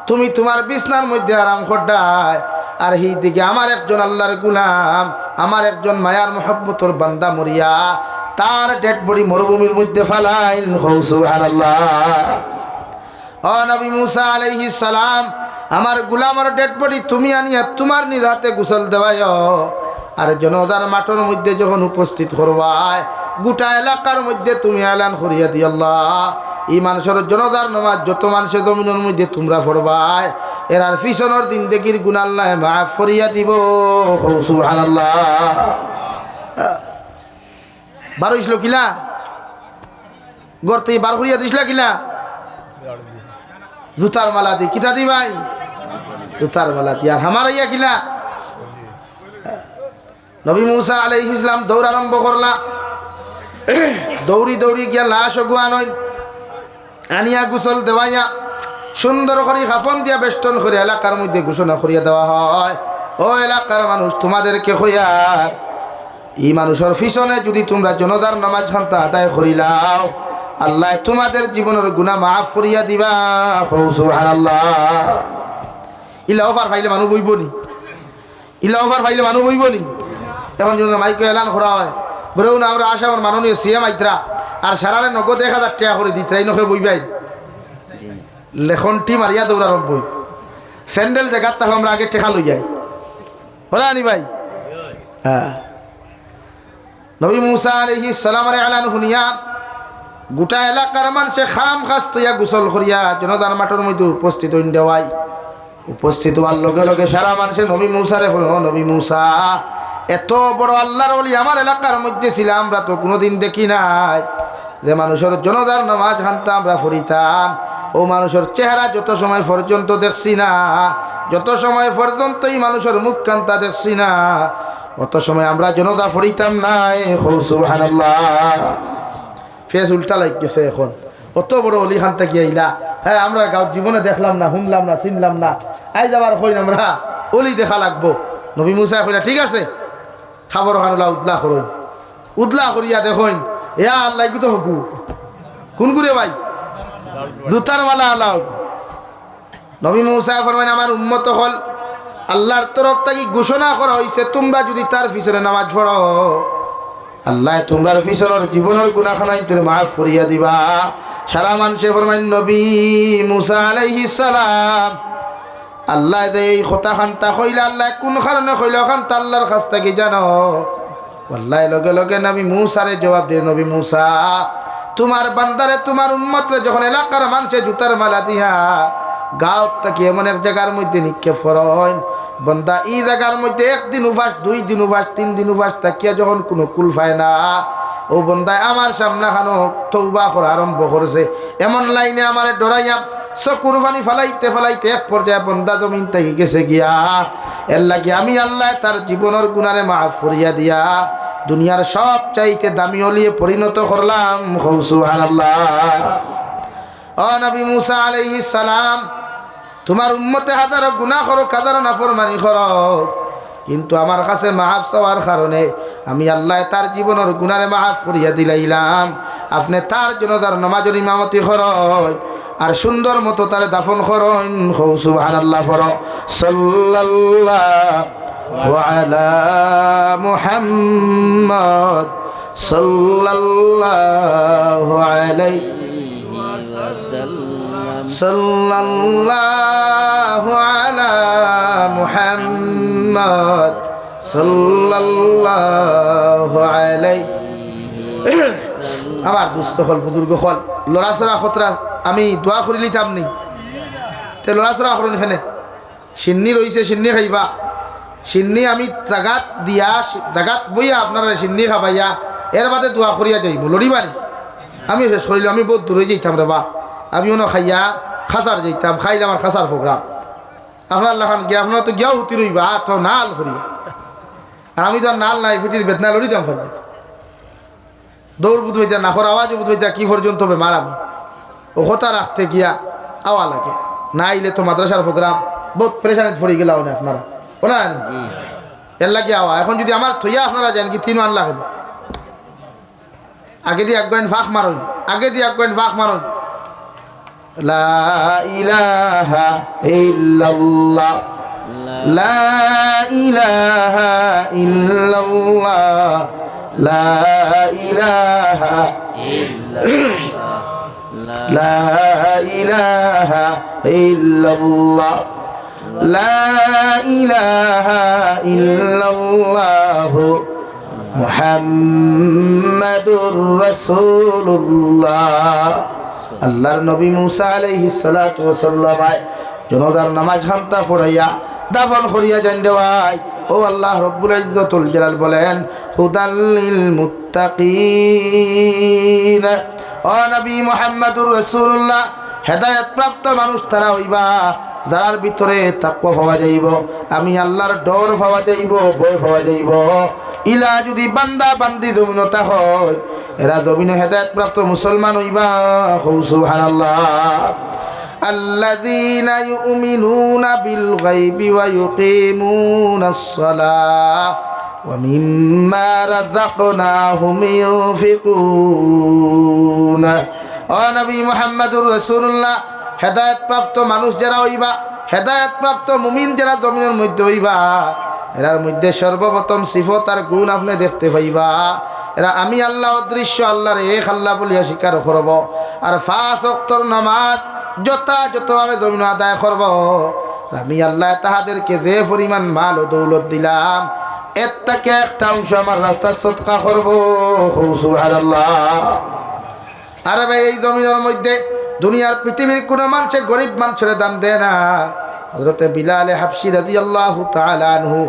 তুমি তোমার বিছনার মধ্যে আরাম করডায়, আর এই দিকে আমার একজন আল্লাহর গুলাম, আমার একজন মায়ার মহব্বতর বান্দা মরিয়া তার ডেড বডি মরুভূমির মধ্যে ফালাইল। সুবহানাল্লাহ। ও নবী মুসা আলাইহিস সালাম আমার গুলামের ডেড বডি তুমি আনিয়া তোমার নিজ হাতে গোসল দেওয়ায় আর জনতার মাঠের মধ্যে যখন উপস্থিত করবাই গোটা এলাকার মধ্যে তুমি এলান করিয়া দি আল্লাহ এই মানুষের জনতার নামাজ যত মানুষের জমিনের মধ্যে তোমরা পড়বাই এর আর পিছনের দিন দেখির গুণ আল্লাহ মাফ করিয়া দিব সুবহানাল্লাহ। বারো ইসলো কিলা গড়তে বার করিয়া দিসলা কিলা জুতার মালা দি কিতা দি ভাই জুতার মালা দি আর হামার ইয়া কিলা নবী মুসা আলাইহিস সালাম দৌড় আরম্ভ করলা দৌড়ি দৌড়ি গিয়া লাশ গুয়ান আনিয়া গোসল দেওয়াইয়া সুন্দর করে খাফন দিয়া বেষ্টন করে এলাকার মধ্যে ঘোষণা করিয়া দেওয়া হয় ও এলাকার মানুষ তোমাদেরকে কইয়ার এই মানুষের পিছনে যদি তোমরা জনতার নামাজ খান্তা আদায় করিলাও আল্লাহ তোমাদের জীবনের গুনাহ মাফ করিয়া দিবা সুবহানাল্লাহ। ইলা অফার পাইলে মানুষ বইবনি ইলা অফার পাইলে মানুষ বইবনি এখন যদি মাইকে এলান করা হয় বলেও না আমরা আশা আমার মাননীয় সিএম আইত্রা আর সারারে নগদ 1000 টাকা করে দিতরাই নখে বইবাই লেখনটি মারিয়া দৌড়ার বই স্যান্ডেল জায়গার তাহলে আমরা আগে টেকা লই যাই বলে আনি ভাই। হ্যাঁ নবী মুসা আলাইহিস সালামের এলান শুনিয়া গোটা এলাকার মানুষে খাম খাস তৈয়া গোসল করিয়া জনতার মাঠের মধ্যে উপস্থিত হইন দেওয়াই উপস্থিত হওয়ার লগে লগে সারা মানুষে নবী মুসারে বলল নবী মুসা এত বড় আল্লাহর ওলি আমার এলাকার মধ্যে ছিল আমরা তো কোনোদিন দেখি নাই যে মানুষের জনতার নামাজ খানতা আমরা পড়িতাম ও মানুষের চেহারা যত সময় পর্যন্ত দেখছি না যত সময় পর্যন্ত এই মানুষের মুখ কান্তা দেখছি না অত সময় আমরা জনতা পড়িতাম নাই সুবহানাল্লাহ। ফেস উল্টা লাগতেছে এখন অত বড় অলি খান থেকে আইলা হ্যাঁ আমরা গাঁও জীবনে দেখলাম না শুনলাম না চিনলাম না আই যাবার কইন আমরা অলি দেখা লাগবো। নবী মুসা কইলা ঠিক আছে খাবার খানুলা উদলা করইন উদলা করিয়া দেখইন এ আল্লাহ তো হকু কোন করে ভাই জুতার মালা আল্লাহ। নবী মুসা ফরমাইন আমার উম্মত হল আল্লাহর তরফ থেকে ঘোষণা করা হয়েছে তোমরা যদি তার পিছনে নামাজ পড়ো আল্লাহ তোমরা পিছনের জীবনের গুনাহখানাই তুমি মাফ করিয়া দিবা। সারা মানুষে ফরমাইন নবী মুসা আলাইহিস সালাম আল্লাহ এই কথা খান্তা কইলা আল্লাহ কোন কারণে কইলা খান্তা আল্লাহর কাছ থেকে জানো আল্লাহ লগে লগে নবী মুসারে জবাব দিয়ে নবী মুসা তোমার বান্দারে তোমার উম্মতরে যখন এলাকার মানুষে জুতার মালা দিয়া গাঁও থেকে এমন এক জায়গার মধ্যে নিক্ষেপ করেন বন্দা এই জায়গার মধ্যে একদিন উপাস 2 দিন উপাস 3 দিন উপাস থাকিয়া যখন কোনো কুল পায় না ও বন্দায় আমার সামনে খানো তওবা করা আরম্ভ করেছে এমন লাইনে আমার ডরাইয়া চকুর পানি ফালাইতে ফালাইতে এক পর্যায়ে বন্দা জমিন থেকে গেছে গিয়া এর লাগি আমি আল্লাহ তার জীবনের গুনারে মাফ করিয়া দিয়া দুনিয়ার সব চাইতে দামি অলিয়ে পরিণত করলাম সুবহানাল্লাহ। ও নবী মুসা আলাইহিস সালাম তোমার উম্মতে হাজারো গুনাহ করো হাজারো নাফরমানি করো কিন্তু আমার কাছে মাফ চাওয়ার কারণে আমি আল্লাহ তার জীবনের গুনারে মাফ করিয়া দিলাইলাম আপনি তার জন্য তার নামাজের ইমামতি করুন আর সুন্দর মতো তারে দাফন করুন সুবহানাল্লাহ পড়ো সাল্লাল্লাহু আলা মুহাম্মদ সাল্লাল্লাহু আলাইহি সাল্লাল্লাহু আলা মুহাম্মদ সাল্লাল্লাহু আলাইহি। আমার দুস্থ হল বুজুর্গ হল লড়াচড়া খতরা আমি দোয়া করি লিতাম নি তে লড়াচড়া করুন এখানে সিন্নি রয়েছে সিন্নি খাইবা সিন্নি আমি জাগাত দিয়া জাগাত বইয়া আপনারা সিন্নি খাবাইয়া এর বাদে দোয়া করিয়া যাইব লড়িবানি আমি শেষ করিল আমি বহুত দূরে যেতাম রে বা আমি অন্য খাইয়া খাসার যেতাম খাইলে আমার খাসার প্রোগ্রাম আপনার লাখান গিয়া আপনার তো গিয়াও হুতি রইবা তো নাল করিয়া আর আমি তো আর নাল নাই ফিটির বেদনা লড়িতাম ফেলবে দৌড় বুধ হইতা নাখর আওয়াজও বুধ হইতা কি পর্যন্ত হবে মার আমি ও হতা রাখতে গিয়া আওয়া লাগে না আইলে তো মাদ্রাসার প্রোগ্রাম বহুত প্রেশানিত পড়ে গেলাও না আপনারা ওনা এর লাগে আওয়া এখন যদি আমার থইয়া আপনারা যান কি 3 মান লাগে আগে দিয়ে একগয়েন ফাঁক মারুন আগে দিয়ে একগয়েন ফাঁক মারুন লা ইলাহা ইল্লাল্লাহ লা ইলাহা ইল্লাল্লাহ লা ইলাহা ইল্লাল্লাহ লা ইলাহা ইল্লাল্লাহ লা ইলাহা ইল্লাল্লাহু মুহাম্মাদুর রাসূলুল্লাহ। আল্লাহর নবী মুসা আলাইহিস সালাতু ওয়াসাল্লাম জনাজার নামাজ খান্তা পড়াইয়া দাফন করিয়া যান দেওয়াই। ও আল্লাহ রব্বুল ইজ্জতুল জালাল বলেন হুদাল লিল মুত্তাকিন। ও নবী মুহাম্মাদুর রাসূলুল্লাহ হেদায়েত প্রাপ্ত মানুষ তারা হইবা যার ভিতরে তাকওয়া পাওয়া যাইব, আমি আল্লাহর ডর পাওয়া যাইব, ভয় পাওয়া যাইব। ইলা যদি বান্দা বান্দি জমিনতা হয় এরা জমিনে হেদায়েত প্রাপ্ত মুসলমান হইবা। সুবহানাল্লাহ। আল্লাযীনা ইউমিনুনা বিল গায়বি ওয়া ইউকিমুনাস সালাহ ওয়া মিম্মা রাযাকনাহুম ইউনফিকুন। ও নবী মুহাম্মদুর রাসূলুল্লাহ হেদায়েত প্রাপ্ত মানুষ যারা হইবা, হেদায়েত প্রাপ্ত মুমিন যারা জমিনের মধ্যে হইবা, এরার মধ্যে সর্বপ্রথম সিফত আর গুণ আপনি দেখতে পাইবা। এরা আমি আল্লাহ অদৃশ্য আল্লাহর এক আল্লাহ বলিয়া স্বীকার করব, আর 5 ওয়াক্তর নামাজ যথাযথভাবে জমিন আদায় করব। আমি আল্লাহ তাহাদেরকে যে পরিমাণ মাল ও দৌলত দিলাম এর থেকে একটা অংশ আমার রাস্তার সদকা করব। সুবহানাল্লাহ। আর ভাই এই জমিনের মধ্যে দুনিয়ার পৃথিবীর কোনো মানুষে গরিব মানুষের দাম দেয় না। হযরতে বিলাল হাবশী রাদিয়াল্লাহু তাআলা আনহু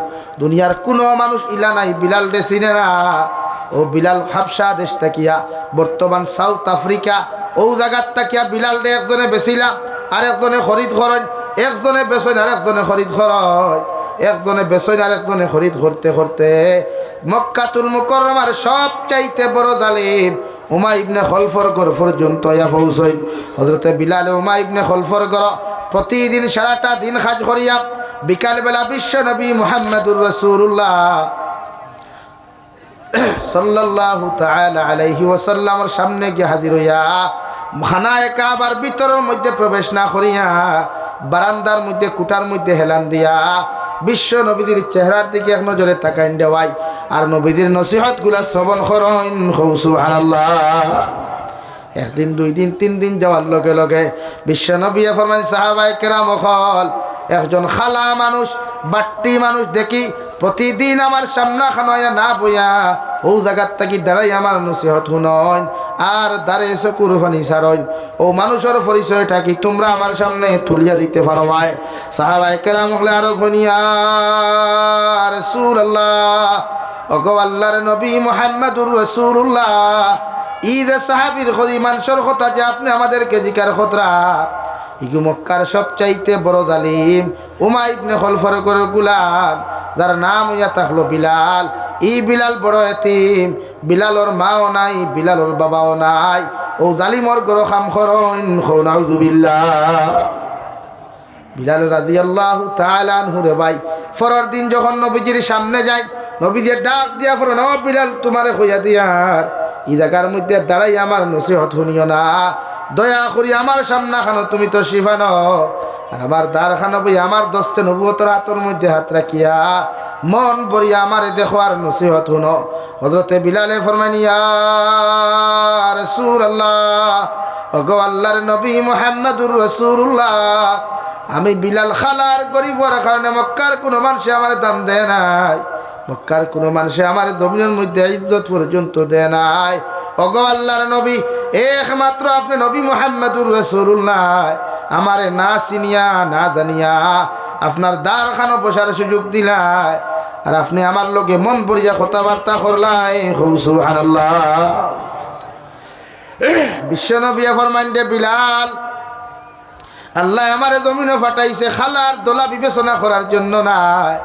দুনিয়ার কোনো মানুষ ইলা নাই বিলাল রে চিনে না। ও বিলাল হাবশা দেশ তাকিয়া বর্তমান সাউথ আফ্রিকা ও জায়গার তাকিয়া বিলাল রে একজনে বেচিলাম আর একজনে খরিদ করেন, একজনে বেচেন আর একজনে খরিদ করেন, একজনে বেচেন আর একজনে খরিদ করতে করতে মক্কাতুল মুকাররমার সব চাইতে বড় জালিম উমা ইবনে খলফর ঘর পর্যন্ত ইয়া পৌঁছইন। হযরতে বিলাল উমা ইবনে খলফর ঘর প্রতিদিন সারাটা দিন কাজ করিয়া বিকালবেলা বিশ্ব নবী মুহাম্মদুর রাসূলুল্লাহ সাল্লাল্লাহু তাআলা আলাইহি ওয়াসাল্লামের সামনে গিয়ে হাজির হইয়া খানায়ে কাবার ভিতরের মধ্যে প্রবেশ না করিয়া বারান্দার মধ্যে কুটার মধ্যে হেলান দিয়া বিশ্ব নবীদের চেহারার দিকে এক নজরে তাকাইন দেওয়াই আর নবীদের নসিহতগুলা শ্রবণ করেন। সুবহানাল্লাহ। একদিন, 2 দিন, 3 দিন যাওয়ার লগে লগে বিশ্ব নবী ফরমায় সাহাবায়ে কেরাম হল একজন খালা মানুষ বাট্টি মানুষ দেখি প্রতিদিন আমার সামনা খানয়া না বইয়া ও জায়গার থাকি দাঁড়াই আমার নসিহত শুনন আর দাঁড়ে চকুর পানি ছাড়ন। ও মানুষের পরিচয়টা কি তোমরা আমার সামনে তুলিয়া দিতে পারো ভাই? সাহাবায়ে কেরাম হলে আরো ধনিয়া রাসূলুল্লাহ, ওগো আল্লাহর নবী মুহাম্মদুর রাসূলুল্লাহ, ঈদ সাহাবীর খদি মানুষের কথা যে আপনি আমাদেরকে জিকার খতরা ইগু মক্কার সবচাইতে বড় জালিম উমা ইবনে খলফর গুলাম যার নাম হইয়া থাকলো বিলাল। ই বিলাল বড় এতিম, বিলালর মাও নাই, বিলালর বাবাও নাই। ও জালিমর গরো খাম খরইন নাউযুবিল্লাহ। বিলাল রাদিয়াল্লাহু তাআলা আনহু রে ভাই ফরর দিন যখন নবীজির সামনে যায় নবীজি ডাক দিয়া ফরন ও বিলাল তোমারে কইয়া দিয়ার ই জায়গার মধ্যে দাঁড়াই আমার নসিহত শুনিও না, দয়া করি আমার সামনা খানো তুমি তো শিফানো আর আমার দ্বার খানো বই আমার দস্তে নবুয়তর হাতের মধ্যে হাত রাখিয়া মন ভরিয়া আমারে দেখো আর নসিহত শুনো। হযরতে বিলালে ফরমাইন ইয়া রাসূলুল্লাহ, ওগো আল্লাহর নবী মুহাম্মদুর রাসূলুল্লাহ, আমি বিলাল খালার গরিবর কারণে মক্কার কোনো মানুষে আমার দাম দেয় নাই, মক্কার কোনো মানুষে আমার জমিনের মধ্যে ইজ্জত পর্যন্ত দেয় নাই। ওগো আল্লাহর নবী একমাত্র আপনি নবী মুহাম্মদুর রাসূলুল্লাহ আমারে না চিনিয়া না জানিয়া আপনার দ্বার খানো বসার সুযোগ দিলাই আর আপনি আমার লগে মন ভরিয়া কথাবার্তা করলাই। সুবহানাল্লাহ। বিশ্বনবী ফরমান দে বিলাল, আল্লাহ আমারে জমিনে ফাটাইছে খালার দোলা বিবেচনা করার জন্য নাই,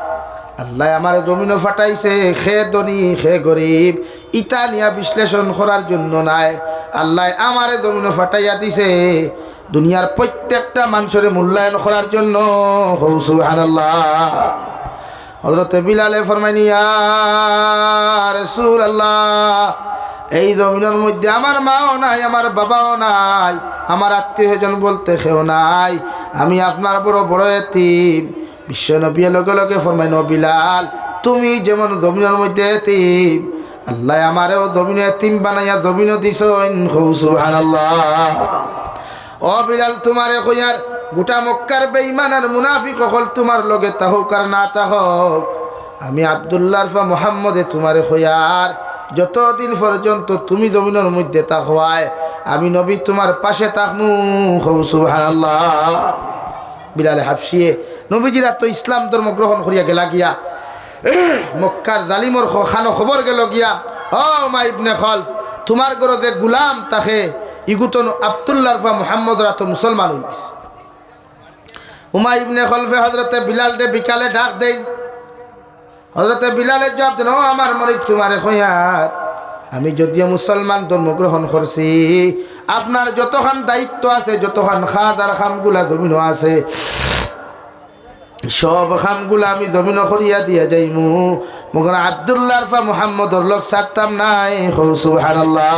আল্লাহ আমারে জমিনে ফাটাইছে খে ধনী খে গরিব ইটা নিয়া বিশ্লেষণ করার জন্য নাই, আল্লাহ আমারে জমিনে ফাটাইয়া দিছে দুনিয়ার প্রত্যেকটা মানুষের মূল্যায়ন করার জন্য। সুবহানাল্লাহ। হযরতে বিলালে ফরমাইন ইয়া রাসূলুল্লাহ, এই জমিনের মধ্যে আমার মাও নাই, আমার বাবাও নাই, আমার আত্মীয় স্বজন বলতে কেউ নাই, আমি আপনার বড় বড় এতিম। বিশ্বনবী লগে লগে ফরমাইন ও বিলাল তুমি যেমন জমিনের মধ্যে এতিম আল্লাহ আমারেও জমিনে এতিম বানাইয়া জমিনও দিছেন। সুবহানাল্লাহ। ও বিলাল তোমারে কইয়ার গোটা মক্কার বেঈমান আর মুনাফিক সকল তোমার লগে তাহক আর না তাহক, আমি আব্দুল্লাহর ফা মুহাম্মদে তোমারে হইয়ার যতদিন পর্যন্ত তুমি জমিনের মধ্যে তাহওয়ায় আমি নবী তোমার পাশে তাকমু। সুবহানাল্লাহ। বিলালে হাবশিয়ে নবীজিরা তো ইসলাম ধর্ম গ্রহণ করিয়া গেলা গিয়া মক্কার জালিমর খানো খবর গেল গিয়া, ও মা ইবনে খলফ, তোমার ঘরে গুলাম তাকে ইগুতন আব্দুল্লাহর ফা মুহাম্মদ রাত মুসলমান হয়ে গেছে। উমা ইবনে খলফে হজরতে বিলাল ডে বিকালে ডাক দেই, হজরতে বিলালের জবাব দেন, ও আমার মালিক তোমারে খয়ার, আমি যদিও মুসলমান জন্মগ্রহণ করছি, আপনার যতখান দায়িত্ব আছে, যতখান খাদার খামগুলা জমিন আছে, সব খামগুলা আমি জমিন করিয়া দিয়া যাইমু, মগর আব্দুল্লাহর ফা মুহাম্মদর লোক ছাড়তাম নাই। সুবহানাল্লাহ।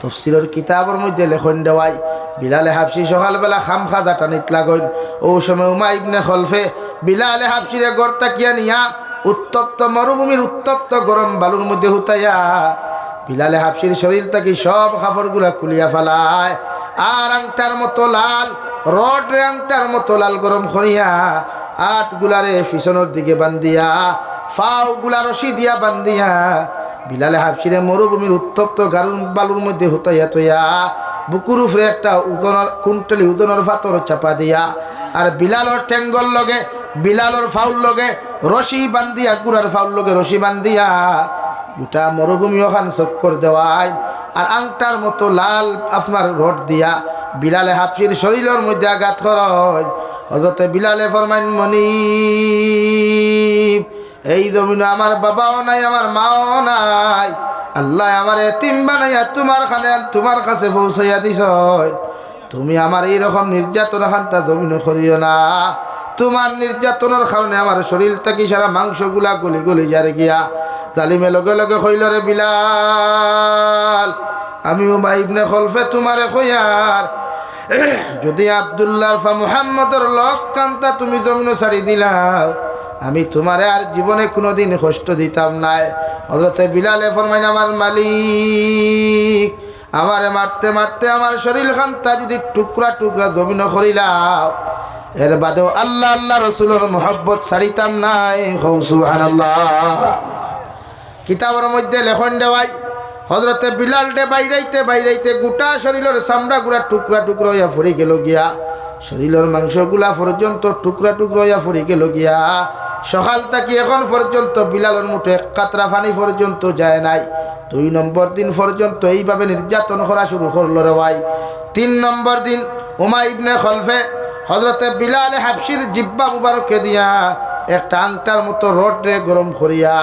তফসিরের কিতাবের মধ্যে লেখন দেওয়াই বিলালে হাবশি সকালবেলা খাম খাজা টানিত লাগইন। ও সময় উমা ইবনে খলফে বিলালে হাবশিরে গড় তাকিয়া নিয়া উত্তপ্ত মরুভূমির উত্তপ্ত গরম বালুর মধ্যে হুতাইয়া বিলালে হাবশির শরীর থেকে সব কাপড়গুলা খুলিয়া ফেলায়, আর আংটার মতো লাল রড রে আংটার মতো লাল গরম করিয়া হাত গুলারে পিছনের দিকে বান্ধিয়া ফাও গুলা রশি দিয়া বান্ধিয়া বিলালে হাবশিরে মরুভূমির উত্তপ্ত গারুন বালুর মধ্যে হুতাইয়া তৈয়া বুকুর উপরে একটা উদনের কুণ্টলি উদনের ফাতর চাপা দিয়া আর বিলালর ঠেঙ্গল লগে বিলালর ফাউল লগে রশি বান্ধিয়া গুড়ার ফাউল লগে রশি বান্ধিয়া গোটা মরুভূমি ওখান চক্কর দেওয়ায় আর আংটার মতো লাল আপনার রড দিয়া বিলালে হাবশির শরীরের মধ্যে আঘাত করেন। হযরতে বিলালে ফরমাইন, মনিব, এই জমিনে আমার বাবাও নাই, আমার মাও নাই, আল্লাহ আমার এতিম বানাইয়া তোমার কাছে পৌঁছাইয়া দিছ, তুমি আমার এইরকম নির্যাতন খান্তা জমিন করিও না। তোমার নির্যাতনের কারণে আমার শরীর থেকে সারা মাংসগুলা গলি গলি যারে গিয়া জালিমে লগে লগে কইল, রে বিলাল, আমি উমা ইবনে খলফে তোমারে কইয়ার, যদি আব্দুল্লাহর ফা মুহাম্মদর লোক কান্তা তুমি জমিন ছাড়ি দিলাও, আমি তোমারে আর জীবনে কোনোদিন কষ্ট দিতাম নাই। হযরতে বিলালে ফরমাইন, আমার মালিক, আমারে মারতে মারতে আমার শরীর খান্তা যদি টুকরা টুকরা জমিন করিলাও, এর বাদেও আল্লাহ আল্লাহ রসুলের মোহব্বত ছাড়িতাম নাই। সুবহানাল্লাহ। কিতাবের মধ্যে লেখন দেওয়াই হযরতে বিলাল ডে বাইরাইতে বাইরাইতে গোটা শরীরের চামড়া গুলা টুকরা টুকরা হইয়া ফুরি গেল গিয়া, শরীরের মাংসগুলা পর্যন্ত টুকরা টুকরা হইয়া ফুরি গেল গিয়া। সকাল থেকে এখন পর্যন্ত বিলালের মুঠে এক কাতরা পানি পর্যন্ত যায় নাই। 2 নম্বর দিন পর্যন্ত এইভাবে নির্যাতন করা শুরু করলো রে ভাই। 3 নম্বর দিন উমা ইবনে খলফে হযরতে বিলালে হাবশির জিব্বা মুবারকে দিয়া একটা আংটার মতো রড রে গরম করিয়া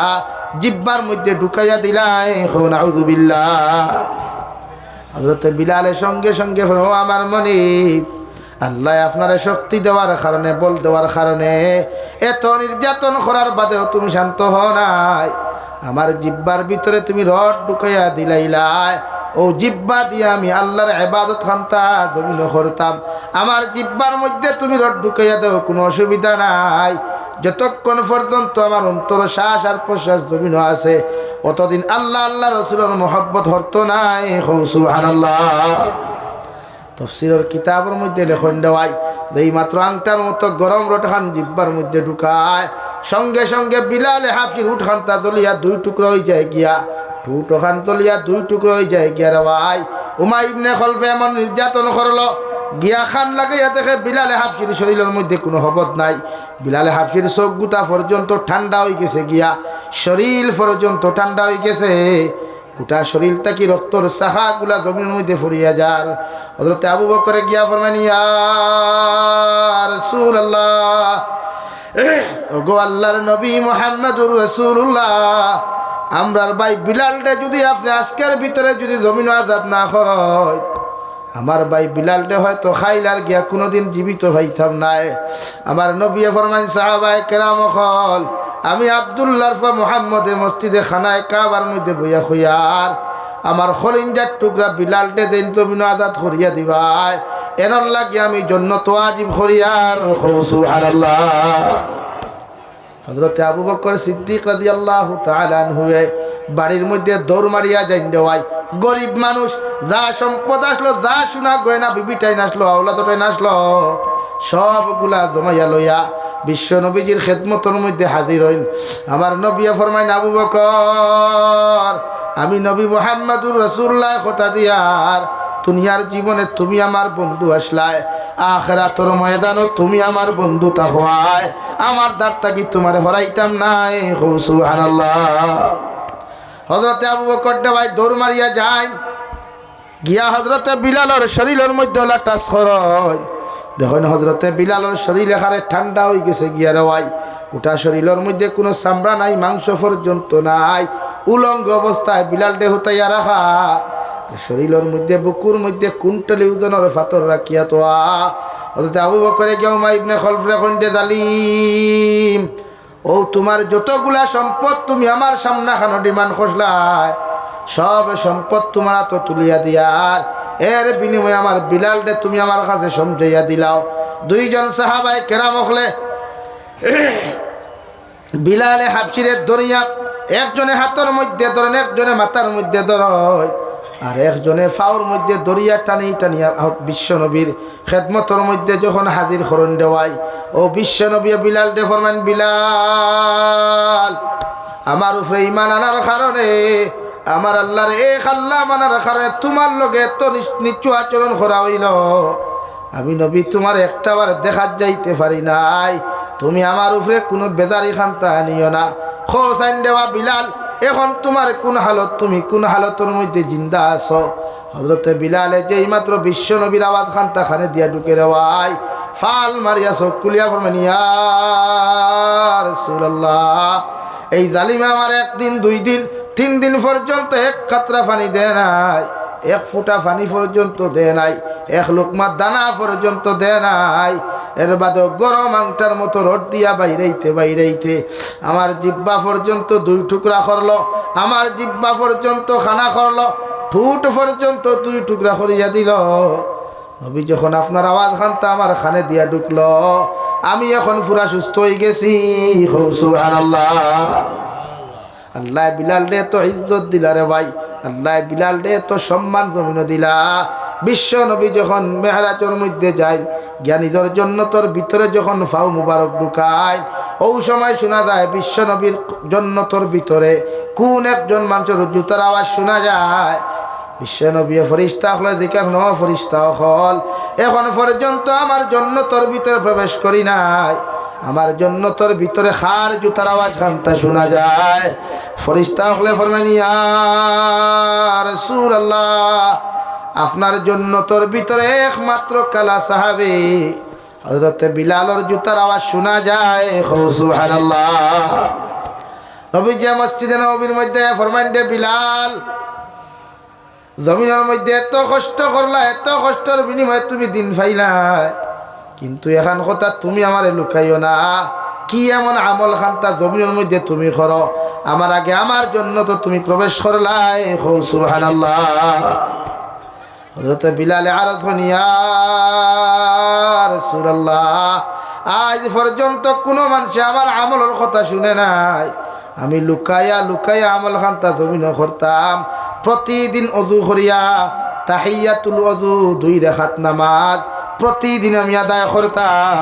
জিব্বার মধ্যে ঢুকাইয়া দিলাই। নাউযু বিল্লাহ। হযরতে বিলালের সঙ্গে সঙ্গে, ও আমার মনিব, আল্লাহ আপনারে শক্তি দেওয়ার কারণে, বল দেওয়ার কারণে এত নির্যাতন করার বাদেও তুমি শান্ত হও নাই। আমার জিব্বার ভিতরে তুমি রড ঢুকাইয়া দিলাইলাই, ও জিব্বা দিয়ে আমি আল্লাহর ইবাদত খান্তা জমিন করতাম। আমার জিব্বার মধ্যে তুমি রড ঢুকাইয়া দাও, কোনো অসুবিধা নাই। যতক্ষণ পর্যন্ত আমার অন্তর শ্বাস আর প্রশ্বাস জমিন আছে, অতদিন আল্লাহ আল্লাহ রসুলের মোহব্বত হরতো নাই। সুবহানাল্লাহ। তফসিরের কিতাবের মধ্যে লেখন দেওয়াই, এই মাত্র আংটার মতো গরম রড খান জিব্বার মধ্যে ঢুকায়, সঙ্গে সঙ্গে বিলালে হাবশির উঠ খান তা তলিয়া 2 টুকরা হয়ে যায় গিয়া, ঠুট খান তলিয়া 2 টুকরা হয়ে যায় গিয়া রে ভাই। উমা ইবনে খলফে এমন নির্যাতন করলো, গিয়া খান লাগাইয়া দেখে বিলালে হাবশির শরীরের মধ্যে কোনো হবত নাই। বিলালে হাবশির চোখ গুটা পর্যন্ত ঠান্ডা হয়ে গেছে গিয়া, শরীর পর্যন্ত ঠান্ডা হয়ে গেছে, গোটা শরীর থেকে রক্তর সাহা গুলা জমির মধ্যে ফুরিয়া যার। হযরতে আবু বকর গিয়া ফরমানি, ইয়া রাসূলুল্লাহ, ওগো আল্লাহর নবী মুহাম্মদুর রাসূলুল্লাহ, আমরার ভাই বিলালটা যদি আপনি আজকের ভিতরে যদি জমিন আজাদ না করেন, আমার ভাই বিলালটা হয়তো খাইলার গিয়া কোনোদিন জীবিত হইতাম নাই। আমার নবী ফরমাইন, সাহাবায়ে কেরাম হল, আমি আব্দুল্লাহর ফা মুহাম্মদে মসজিদে খানায় কাবার মধ্যে বইয়া খুইয়ার আমার খলিঞ্জার টুকরা বিলালটে দিন জমিন আজাদ করিয়া দিবাই, এনর লাগে আমি জন্নত ওয়াজিব করিয়ার। সুবহানাল্লাহ। হযরতে আবু বকর সিদ্দিক রাদিয়াল্লাহু তাআলা আনহু বাড়ির মধ্যে দৌড় মারিয়া যাইন দেওয়াই, গরিব মানুষ যা সম্পদ আসলো, যা সোনা গয়না বিবিটাই নাসলো, আওলাদটাই নাসলো, সবগুলা জমাইয়া লইয়া বিশ্ব নবীজির খেদমতের মধ্যে হাজির হইন। আমার নবিয়া ফরমাইন, আবু বকর, আমি নবী মুহাম্মদুর রাসূলুল্লাহ কথা দিয়ার দুনিয়ার জীবনে তুমি আমার বন্ধু আসলায়, আখিরাতের ময়দানও তুমি আমার বন্ধু তাহওয়ায় আমার দ্বারটা কি তোমার হরাইতাম নাই। সুবহানাল্লাহ। হযরতে আবু বকর ভাই দৌড় মারিয়া যায়, গিয়া হযরতে বিলালের শরীরের মধ্যে টাচ করয়। দেখুন হযরতে বিলালের শরীর এখানে ঠান্ডা হয়ে গেছে গিয়া রে ভাই, গোটা শরীরের মধ্যে কোনো চামড়া নাই, মাংস পর্যন্ত নাই, উলঙ্গ অবস্থায় বিলাল দেহ হতাইয়া রাখা, শরীরের মধ্যে বুকুর মধ্যে কুইন্টালি ওজনের ফাতর রাখিয়া তো হযরতে আবু বকরে গিয়া ইবনে খলফরে কইন্ডে জালিম, ও তোমার যতগুলা সম্পদ তুমি আমার সামনে খানো ডিমান্ড খসলায়, সব সম্পদ তোমার তো তুলিয়া দিয়ার, এর বিনিময়ে আমার বিলাল দে তুমি আমার কাছে সমঝাইয়া দিলাও। দুইজন সাহাবায়ে কেরাম হলে বিলালে হাবশিরে দরিয়া, একজনে হাতের মধ্যে ধরেন, একজনে মাথার মধ্যে ধরয়, আর একজনে ফাওর মধ্যে দরিয়া টানি টানিয়া বিশ্ব নবীর খেদমতের মধ্যে যখন হাজির করন দেওয়াই, ও বিশ্ব নবী বিলাল দে ফরমান, বিলাল আমার উপরে ঈমান আনার কারণে, আমার আল্লাহর এক আল্লাহ মানার কারণে তোমার লগে এত নিচু আচরণ করা হইল, আমি নবী তোমার একটাবার দেখা যাইতে পারি নাই, তুমি আমার উপরে কোনো বেজারি খান্তা নিও না। খোসাইন দেওয়া বিলাল, এখন তোমার কোন হালত, তুমি কোন হালতের মধ্যে জিন্দা আছো? হযরতে বিলালে যেই মাত্র বিশ্ব নবীর আওয়াজ খান্তা খানে দিয়া ঢুকে রেওয়াই, ফাল মারিয়া চোখ কুলিয়া ফরমান, ইয়া রাসূলুল্লাহ, এই জালিমে আমার একদিন, দুই দিন, 3 দিন পর্যন্ত এক কাতরা পানি দেয় নাই, এক ফুটা পানি পর্যন্ত দেয় নাই, এক লোকমা দানা পর্যন্ত দেয় নাই, এর বাদে গরম আংটার মতো রড দিয়া বাইরেইতে বাইরেইতে আমার জিব্বা পর্যন্ত 2 টুকরা করলো, আমার জিব্বা পর্যন্ত খানা করলো, ঠোঁট পর্যন্ত 2 টুকরা করিয়া দিল। নবী যখন আপনার আওয়াজ খানটা আমার খানে দিয়া ঢুকলো, আমি এখন পুরা সুস্থ হয়ে গেছি। সুবহানাল্লাহ। আল্লাহ বিলাল রে তো ইজ্জত দিলা রে ভাই, আল্লাহ বিলাল রে তো সম্মান জমিন দিলা। বিশ্ব নবী যখন মেহরাজের মধ্যে যায়, জ্ঞানীদের জন্য তোর ভিতরে যখন ফাও মুবারক ঢুকায়, ও সময় শোনা যায় বিশ্ব নবীর জন্য তোর ভিতরে কোন একজন মানুষের জুতার আওয়াজ শোনা যায়। বিশ্ব নবী ফরিস্তা হলে দেখার ন ফরিস্তা হল, এখন পর্যন্ত আমার জন্য তোর ভিতরে প্রবেশ করি নাই, আমার জন্য তোর ভিতরে খার জুতার আওয়াজ খানটা শোনা যায়। ফরিস্তা হলে ফরমান, ইয়া রাসূলুল্লাহ, আপনার জন্য তোর ভিতরে একমাত্র কালা সাহাবী হযরতে বিলালের জুতার আওয়াজ শোনা যায়। সুবহানাল্লাহ। নবীজি মসজিদে নববীর মধ্যে ফরমান, দে বিলাল, জমিনের মধ্যে এত কষ্ট করলা, এত কষ্টের বিনিময়ে তুমি দিন পাইলাই, কিন্তু এখন কথা তুমি আমারে লুকাইও না, কি এমন আমল খানটা জমিনের মধ্যে তুমি করো, আমার আগে আমার জন্য তো তুমি প্রবেশ করলাই। সুবহানাল্লাহ। হযরতে বিলালে আরজ করেন, ইয়া রাসূলুল্লাহ, আজ পর্যন্ত কোনো মানুষ আমার আমলের কথা শুনে নাই, আমি লুকাইয়া লুকাইয়া আমল খানটা জমিন করতাম, প্রতিদিন অজু করিয়া তাহিয়াতুল ওযু 2 রাকাত নামাজ প্রতিদিন আমি আদায় করতাম,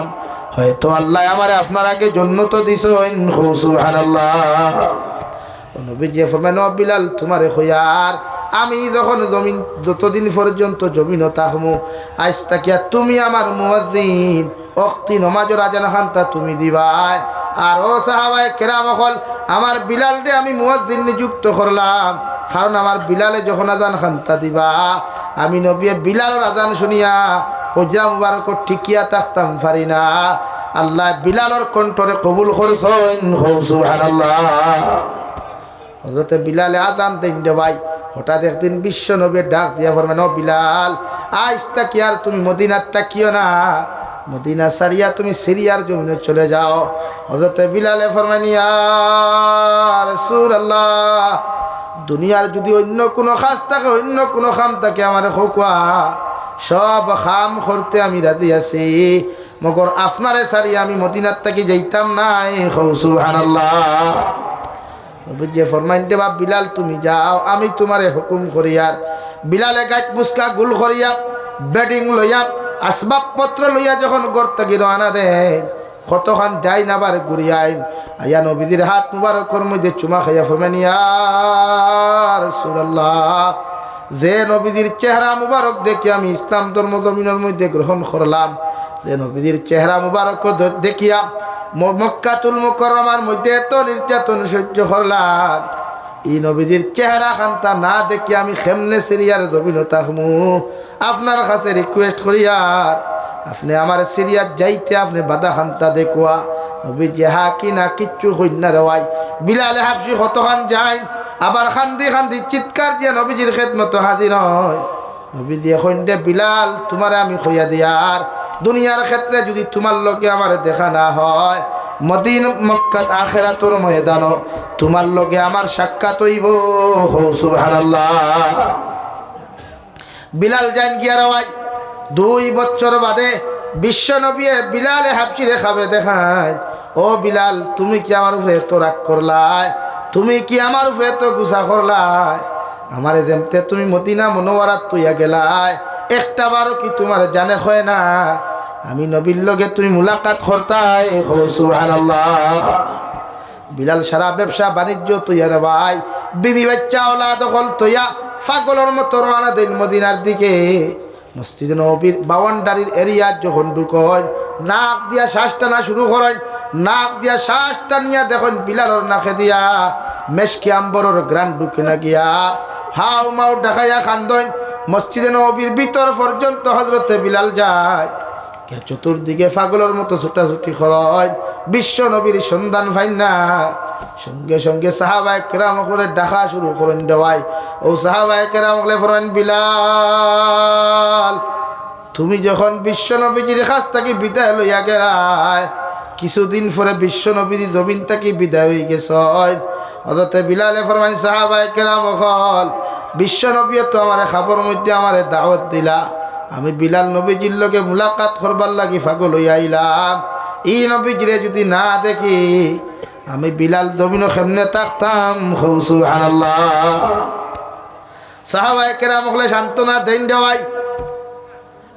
হয়তো আল্লাহ আমারে আপনার আগে জান্নাত দিছেন। সুবহানাল্লাহ। নবীজি ফরমায়, ও বিলাল, তোমারে কইয়ার আমি যখন জমিন, যতদিন পর্যন্ত জমিন থাকমু, আজ তাকিয়া তুমি আমার মুয়াজ্জিন, ওয়াক্তি নামাজের আজান খানটা তুমি দিবাই। আর ও সাহাবায়ে কেরাম হল, আমার বিলালকে আমি মুয়াজ্জিন নিযুক্ত করলাম, কারণ আমার বিলালে যখন আজান খানটা দিবা, আমি নবী বিলালের আজান শুনিয়া হুজরা মুবারক ঠিকিয়া থাকতাম পারি না, আল্লাহ বিলালের কণ্ঠরে কবুল করছেন। সুবহানাল্লাহ। হযরতে বিলালে আজান দেন দে ভাই, হঠাৎ একদিন বিশ্ব নবীর ডাক দিয়া ফরমান, ও বিলাল, আজ তাকি আর তুমি মদিনার তাকিও না, মদিনা ছাড়িয়া তুমি সিরিয়ার জমিনে চলে যাও। হযরতে বিলালে ফরমান, ইয়া রাসূলুল্লাহ, দুনিয়ার যদি অন্য কোনো কাজ থাকে, অন্য কোনো কাম থাকে, আমার খোকা সব কাম করতে আমি রাজি আছি, মগর আপনারে ছাড়িয়া আমি মদিনার তাকি যাইতাম নাই। সুবহানাল্লাহ। নবীজি ফরমাইন দেবা বিলাল তুমি যাও আমি তোমারে হুকুম করিয়ার। বিলালে গাইট পুস্কা গুল করিয়া বেডিং লইয়া আসবাবপত্র লইয়া যখন গর্ত গিয়ে রওনা দেন কতক্ষণ যাই নাবার ঘুরিয়াইন আয়া নবীদের হাত মুবারকের মধ্যে চুমা খাইয়া ফরমাইন ইয়া রাসূলুল্লাহ, যে নবীদের চেহারা মুবারক দেখে আমি ইসলাম ধর্ম জমিনের মধ্যে গ্রহণ করলাম, যে নবীদের চেহারা মুবারক দেখিয়া মক্কাতুল মুকাররমার মধ্যে এত নির্যাতন সহ্য করলাম, এই নবীদের চেহারা খান্তা না দেখে আমি কেমনে সিরিয়ার জমিন থাকমু। আপনার কাছে রিকোয়েস্ট করিয়ার আপনি আমার সিরিয়ার যাইতে আপনি বাধা খান্তা দেখুয়া। নবীজি হা কি না কিচ্ছু হইনা রেওয়াই। বিলালে হাবশি কতখান যায় আবার খান্দি খান্দি চিৎকার দিয়ে নবীজির খেদমত হাজির হয়। নবীজি এখন দে বিলাল তোমারে আমি কইয়া দিয়ার দুনিয়ার ক্ষেত্রে যদি তোমার লগে আমার দেখা না হয়, মদিনা মক্কাত আখিরাতুর ময়দান তোমার লগে আমার সাক্ষাৎ হইব। সুবহানাল্লাহ। বিলাল জান গিয়া রওয়াই 2 বছর বাদে বিশ্ব নবী বিলালে হাবশি রেখাবে দেখায়, ও বিলাল তুমি কি আমার উপরে এত রাগ করলাই? তুমি কি আমার উপরে এত গুসা করলাই? আমারে যেমতে তুমি মদিনা মুনাওয়ারাত তুইয়া গেলাই, একটা বারও কি তোমার জানে হয় না আমি নবীর লগে তুমি মুলাকাত করতাই? সুবহানাল্লাহ। বিলাল সারা ব্যবসা বাণিজ্য তুইয়া রে ভাই, বিবি বাচ্চা ওলাদ দখল তুইয়া পাগলের মতো রওনা দেন মদিনার দিকে। মসজিদে নববীর বাউন্ডারির এরিয়া যখন ঢুকন নাক দিয়া শ্বাস টানা শুরু করেন, নাক দিয়া শ্বাস টানিয়া দেখুন বিলালর নাকে দিয়া মেশকি আম্বরের গ্রান ঢুকে না গিয়া হাউ মাউ ডাকাইয়া খান্দন মসজিদে নববীর ভিতর পর্যন্ত হযরতে বিলাল যায়। চতুর্দিকে পাগলের মতো ছুটাছুটি করেন, বিশ্ব নবীর সন্ধান পাই না। সঙ্গে সঙ্গে সাহাবায়ে কেরাম করে ডাকা শুরু করেন দেওয়াই। ও সাহাবায়ে কেরাম বলে ফরমান বিলাল তুমি যখন বিশ্ব নবীজির কাছ থেকে বিদায় লইয়া গেলাই, কিছুদিন পরে বিশ্ব নবীর জমিন থেকে বিদায় হয়ে গেছে। হযরতে বিলালে ফরমান সাহাবায়ে কেরাম হল বিশ্ব নবী তো আমার খাবার মধ্যে আমার দাওয়াত দিলা, আমি বিলাল নবীজির লগে মুলাকাত করবার লাগি পাগল হইয়া আইলাম। এই নবীজিরে যদি না দেখি আমি বিলাল জমিনও কেমনে থাকতাম? সুবহানাল্লাহ। সাহাবায়ে কেরাম হলে সান্ত্বনা দেন দেওয়াই।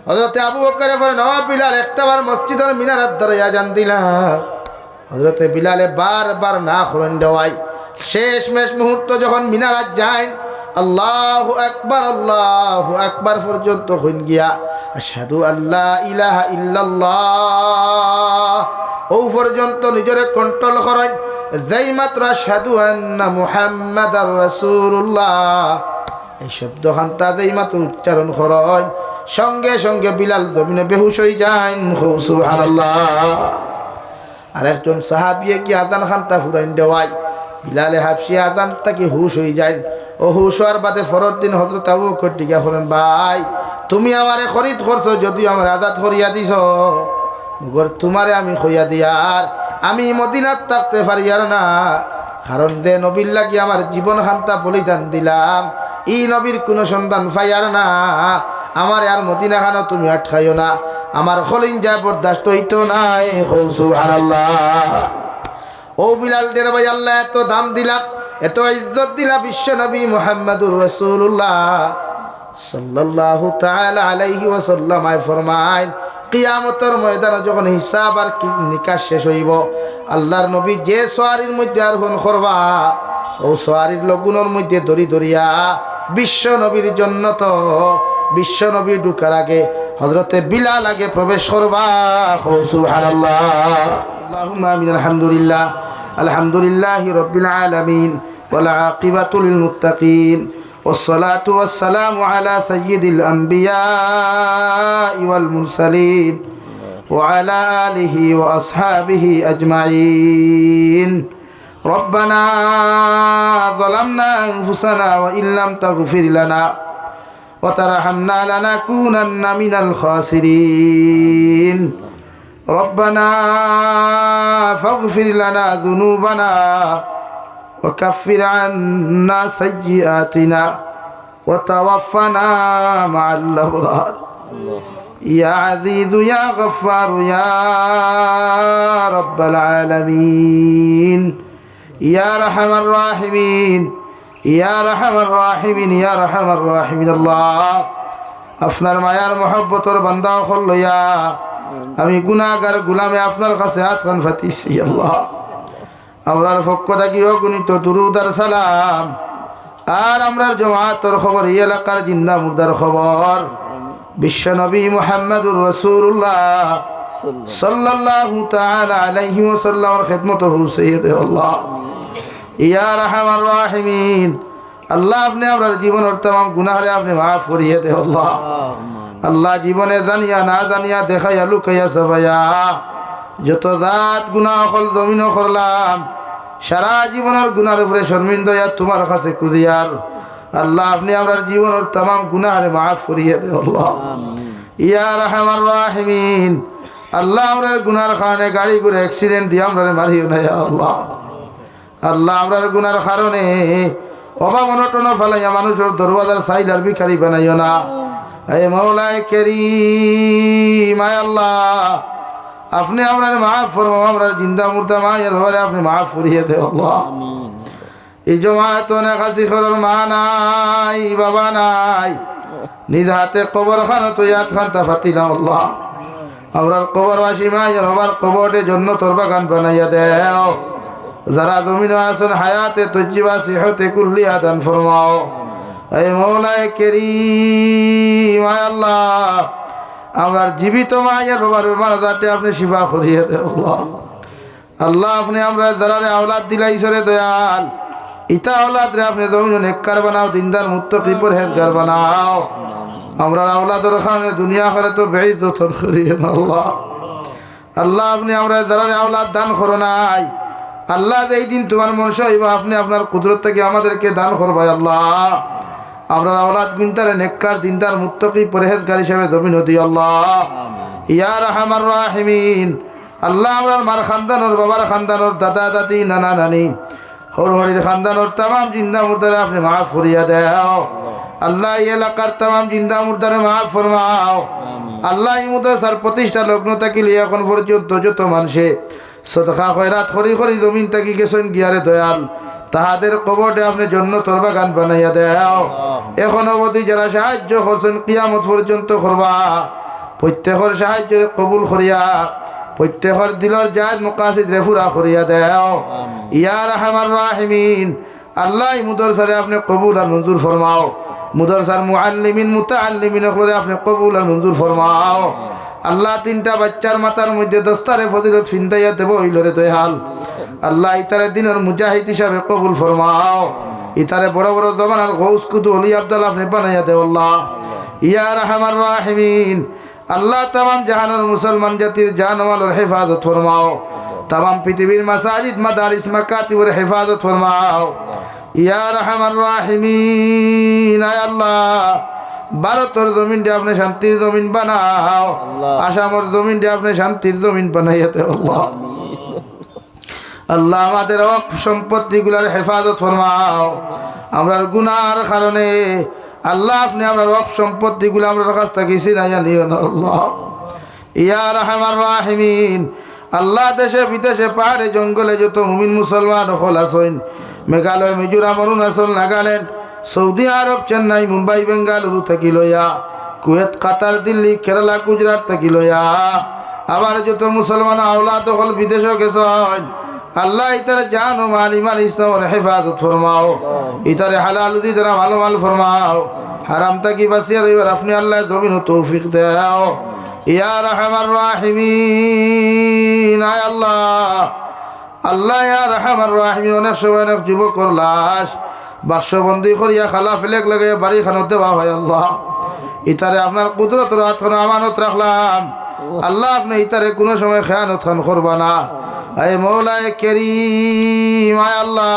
হযরতে আবু বকর বলেন ও বিলাল একটাবার মসজিদের মিনারের দ্বারে আজান দিলাম। হযরতে বিলালে বারবার না করেন দেওয়াই। শেষমেশ মুহূর্ত যখন মিনারাত যায় আল্লাহু আকবার পর্যন্ত হইন গিয়া আশহাদু আল্লা ইলাহা ইল্লাল্লাহ ও পর্যন্ত নিজরে কন্ট্রোল করেন। যেই মাত্র আশহাদু আন্না মুহাম্মাদার রাসূলুল্লাহ এই শব্দ খান্তা যেই মাত্র উচ্চারণ করেন সঙ্গে সঙ্গে বিলাল জমিনে বেহুশ হয়ে যান। সুবহানাল্লাহ। আরেকজন সাহাবিয়ে কি আযান খান্তা ফুরাইন দেওয়াই। বিলালে হাবশি আযান তাকে হুশ হয়ে যায়। ও হুশ হওয়ার বাদে পরের দিন হযরত আবু বকর জিজ্ঞাসা করেন ভাই তুমি আমারে খরিদ করছো, যদিও আমার আজাদ করিয়া দিছ, মগর তোমারে আমি কইয়া দিয়ার আমি মদিনাত থাকতে পারি আর না, কারণ দে নবীর লাগি আমার জীবন খান্তা বলিদান দিলাম, ই নবীর কোনো সন্ধান পাই আর না, আমার আর মদিনা খানো তুমি আটকাইও না, আমার খলিন যা বরদাস্ত হইতো নাই। সুবহানাল্লাহ। ও বিলাল দের ভাই আল্লাহ এত দাম দিলাম, এত ইজ্জত দিলা বিশ্ব নবী মুহাম্মদুর রাসূলুল্লাহ সাল্লাল্লাহু তাআলা আলাইহি ওয়াসাল্লাম ফরমায় কিয়ামতের ময়দানে যখন হিসাব আর নিকাশ শেষ হইব আল্লাহর নবী যে সোয়ারির মধ্যে আরোহণ করবা ও সোয়ারির লগুনের মধ্যে দড়ি দড়িয়া বিশ্ব নবীর জন্য তো বিশ্ব নবী ঢুকার আগে হযরতে বিলাল আগে প্রবেশ করবা। সুবহানাল্লাহ। আল্লাহুম্মা আমিন। আলহামদুলিল্লাহ আলহামদুলিল্লাহি রাব্বিল আলামিন ওয়াল আকিবাতু লিল মুত্তাকিন والصلاة والسلام على سيد الأنبياء والمرسلين وعلى آله وأصحابه أجمعين. ربنا ظلمنا أنفسنا وإن لم تغفر لنا وترحمنا لنكونن من الخاسرين. ربنا فاغفر لنا ذنوبنا وكفر عنا سيئاتنا وتوفنا مع الأبرار. يا عزيز يا غفار يا رب العالمين ইয়া রাহমার রাহিমিন, ইয়া রাহমার রাহিমিন, ইয়া রাহমার রাহিমিন। আল্লাহ আপনার মায়ার মহব্বতর বান্দা হল লইয়া আমি গুনাহগার গুলামে আপনার কাছে হাত খান ফাতিছি। আল্লাহ আমরার পক্ষ থাকি অগণিত দুরূদ আর সালাম, আর আমরার জমাতের খবর, এই এলাকার জিন্দা মুর্দার খবর বিশ্ব নবী মুহাম্মদুর রাসূলুল্লাহ সাল্লাল্লাহু তাআলা আলাইহি ওয়াসাল্লামের খিদমত পৌঁছাইয়ে দে। আল্লাহ ইয়া রাহমার রাহিমিন, আল্লাহ আপনি আমরার জীবনের तमाम গুনাহরে আপনি মাফ করিয়ে দে। আল্লাহ আল্লাহ জীবনে জানিয়া না জানিয়া দেখাইয়া লুকাইয়া সবাইয়া যত জাত গুনাহ হল জমিন করলাম, সারা জীবনের গুনার উপরে শর্মিন্দা হইয়া তোমার কাছে কুদিয়ার আল্লাহ আপনি আমরার জীবনের तमाम গুনাহরে মাফ করিয়ে দে। আল্লাহ ইয়া রাহমার রাহিমিন, আল্লাহ আমরার গুনার কারণে গাড়ি করে অ্যাক্সিডেন্ট দিয়ে আমরারে মারিও না। আল্লাহ আল্লাহ আমরার গুনার কারণে অভাব অনটন ফেলাইয়া মানুষের দরওয়াজার সাইলার ভিখারি বানাইও না। এ মওলায়ে কারীম, আয় আল্লাহ আপনি আমরার মাফ ফরমাও, আমরার জিন্দা মুর্দা মায়ের ঘরে আপনি মাফ করিয়ে দে। আল্লাহ এই জমায়েত অনেক আসি খরর মা নাই, বাবা নাই, নিজ হাতে কবর খানো তো ইয়াদ খানটা ফাতিলা। আল্লাহ আমরার কবরবাসী মায়ের হবার কবরে জন্য তোর বাগান বানাইয়া দেও। যারা জমিন আসন হায়াতে তজ্জিবা সিহতে কুল্লিয়া দান ফরমাও। এই মওলায়ে কারীম, আয় আল্লাহ আমরার জীবিত মায়ের বাবার বেমার আজারটি আপনি শিফা করিয়ে দে। আল্লাহ আল্লাহ আপনি আমরা যারারে আওলাদ দিলাইছরে দয়াল, ইতা আওলাদ রে আপনি জমিন নেককার বানাও, দিনদার মুত্তাকি পরহেজগার বানাও। আমরা আওলাদর খানে দুনিয়া করে তো বেইজ্জত করিয়ে না। আল্লাহ আল্লাহ আপনি আমরা যারারে আওলাদ দান করো নাই, আল্লাহ এই দিন তোমার মনসা হইবা আপনি আপনার কুদরত থেকে আমাদেরকে দান করবাই। আল্লাহ আমরা আওলাদ গুনতারে নেককার দিনদার মুত্তাকি পরহেজগার হিসেবে জমিন দিও। আল্লাহ ইয়া রাহমার রাহিমিন, আল্লাহ আমরার মার খানদানোর, বাবার খানদানোর, দাদা দাদি, নানা নানি, হর হরির খানদানোর तमाम জিন্দা মুর্দারে আপনি মাফ করিয়া দেও। আল্লাহ এই এলাকার तमाम জিন্দা মুর্দারে মাফ ফরমাও। আল্লাহ এই মুদরসার প্রতিষ্ঠা লগ্ন থাকিলে এখন পর্যন্ত যত মানুষে সদকা খয়রাত করি করি জমিন থাকি গেছেন গিয়ারে দয়াল, তাহাদের কবরে আপনি জান্নাতের বাগান বানাইয়া দেও। এখন অবধি যারা সাহায্য করছেন কিয়ামত পর্যন্ত করবা, প্রত্যেকের সাহায্য কবুল করিয়া প্রত্যেকের দিলের জায়েজ মুকাসিদ রে পুরা করিয়া দেও। ইয়া রাহমার রাহিমিন, আল্লাহ মুদরসারে আপনি কবুল আর মঞ্জুর ফরমাও। মুদরসার মুআল্লিমিন মুতাআল্লিমিন করে আপনি কবুল আর মঞ্জুর ফরমাও। আল্লাহ তিনটা বাচ্চার মাথার মধ্যে দস্তারে ফজিলত ফিন্দাইয়া দেব হইলরে দয়াল। আল্লাহ ইতারে দিনের মুজাহিদ হিসাবে কবুল ফরমাও। ইতারে বড় বড় জমানার গৌস কুতুব ওলি আব্দুল্লাহ আপনি বানাইয়া দেও। আল্লাহ ইয়া রাহমার রাহিমিন, আল্লাহ तमाम জাহানের মুসলমান জাতির জানমালের হেফাজত ফরমাও। तमाम পৃথিবীর মাসাজিদ মাদারিস মাকাতিবের হেফাজত ফরমাও। ইয়া রাহমার রাহিমিন, আয় আল্লাহ ভারতের জমিনটা আপনি শান্তির জমিন বানাও, আসামের জমিনটা আপনি শান্তির জমিন বানাইয়া দেও। আল্লাহ আল্লাহ আমাদের ওয়াকফ সম্পত্তিগুলার হেফাজত ফরমাও। আমরার গুনার কারণে আল্লাহ আপনি আমরার ওয়াকফ সম্পত্তিগুলো আমরার কাছ থেকে ছিনাইয়া নিও না। আল্লাহ ইয়া রাহমার রাহিমিন, আল্লাহ দেশে বিদেশে পাহাড়ে জঙ্গলে যত মুমিন মুসলমান হল আছেন, মেঘালয়, মিজোরাম, অরুণাচল, নাগাল্যান্ড, সৌদি আরব, চেন্নাই, মুম্বাই, বেঙ্গালুরু থাকি লইয়া, কুয়েত, কাতার, দিল্লি, কেরালা, গুজরাট থাকি লইয়া, আবার যত মুসলমান আওলাদ হল বিদেশে গেছেন, আল্লাহ ইতারে জান ও মাল ইমান ইসলামের হেফাজত ফরমাও। ইতারে হালাল উদিদারা ভালো মাল ফরমাও। হারাম থাকি বাঁচিয়ে রইবার আপনি আল্লাহ জমিন তৌফিক দেও। ইয়া রাহমার রাহিমিন, আয় আল্লাহ আল্লাহ ইয়া রাহমার রাহিমিন, অনেক সময় অনেক যুবকর লাশ বাক্সবন্দি করিয়া খালা ফেলেক লাগাইয়া বাড়ি খানত দেওয়া হয়। আল্লাহ ইতারে আপনার কুদরতের হাত খানো আমানত রাখলাম। আল্লাহ আপনি ইতারে কোনো সময় খেয়ানত খান করবা না। আয় মওলায়ে কারীম, আয় আল্লাহ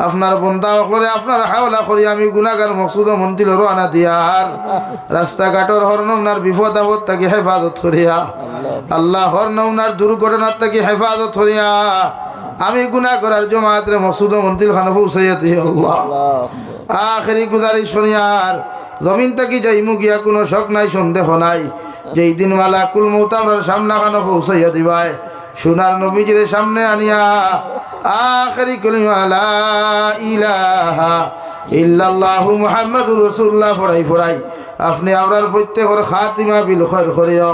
আপনার বন্দা অকলরে আপনার হাওলা করি আমি গুনাহগার মকসুদ মন্দির রওনা দিয়ার রাস্তাঘাটর হরনৌনার বিপদ আপদ থেকে হেফাজত করিয়া, আল্লাহ হরনৌনার দুর্ঘটনার থেকে হেফাজত করিয়া আমি গুনাহ করার জমাতের মকসুদ মন্দির খানে পৌঁছাইয়া দিও। আল্লাহ আখেরি গুজারিশ শুনিয়ার জমিন থেকে যাইমু গিয়া কোনো শক নাই, সন্দেহ নাই, যেই দিন মালাকুল মউত আমরার সামনা খানে পৌঁছাইয়া দিবাই সোনার নবীজির সামনে আনিয়া আখেরি কলিমা লা ইলাহা ইল্লাল্লাহু মুহাম্মাদুর রাসূলুল্লাহ ফড়াই আপনি আমরার প্রত্যেকের খাতিমা বিল খায়র করিও।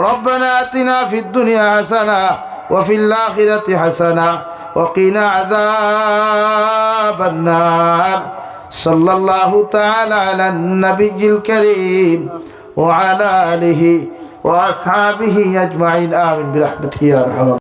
রব্বানা আতিনা ফিদ দুনিয়া হাসানা ওয়া ফিল আখিরাতি হাসানা ওয়া কিনা আযাবান নার। সাল্লাল্লাহু তাআলা আলান নাবিয়্যিল কারীম ওয়া আলা আলিহি ওয়া আসহাবিহি আজমাইন। আমিন বিরহমাতিকা ইয়া আরহাম।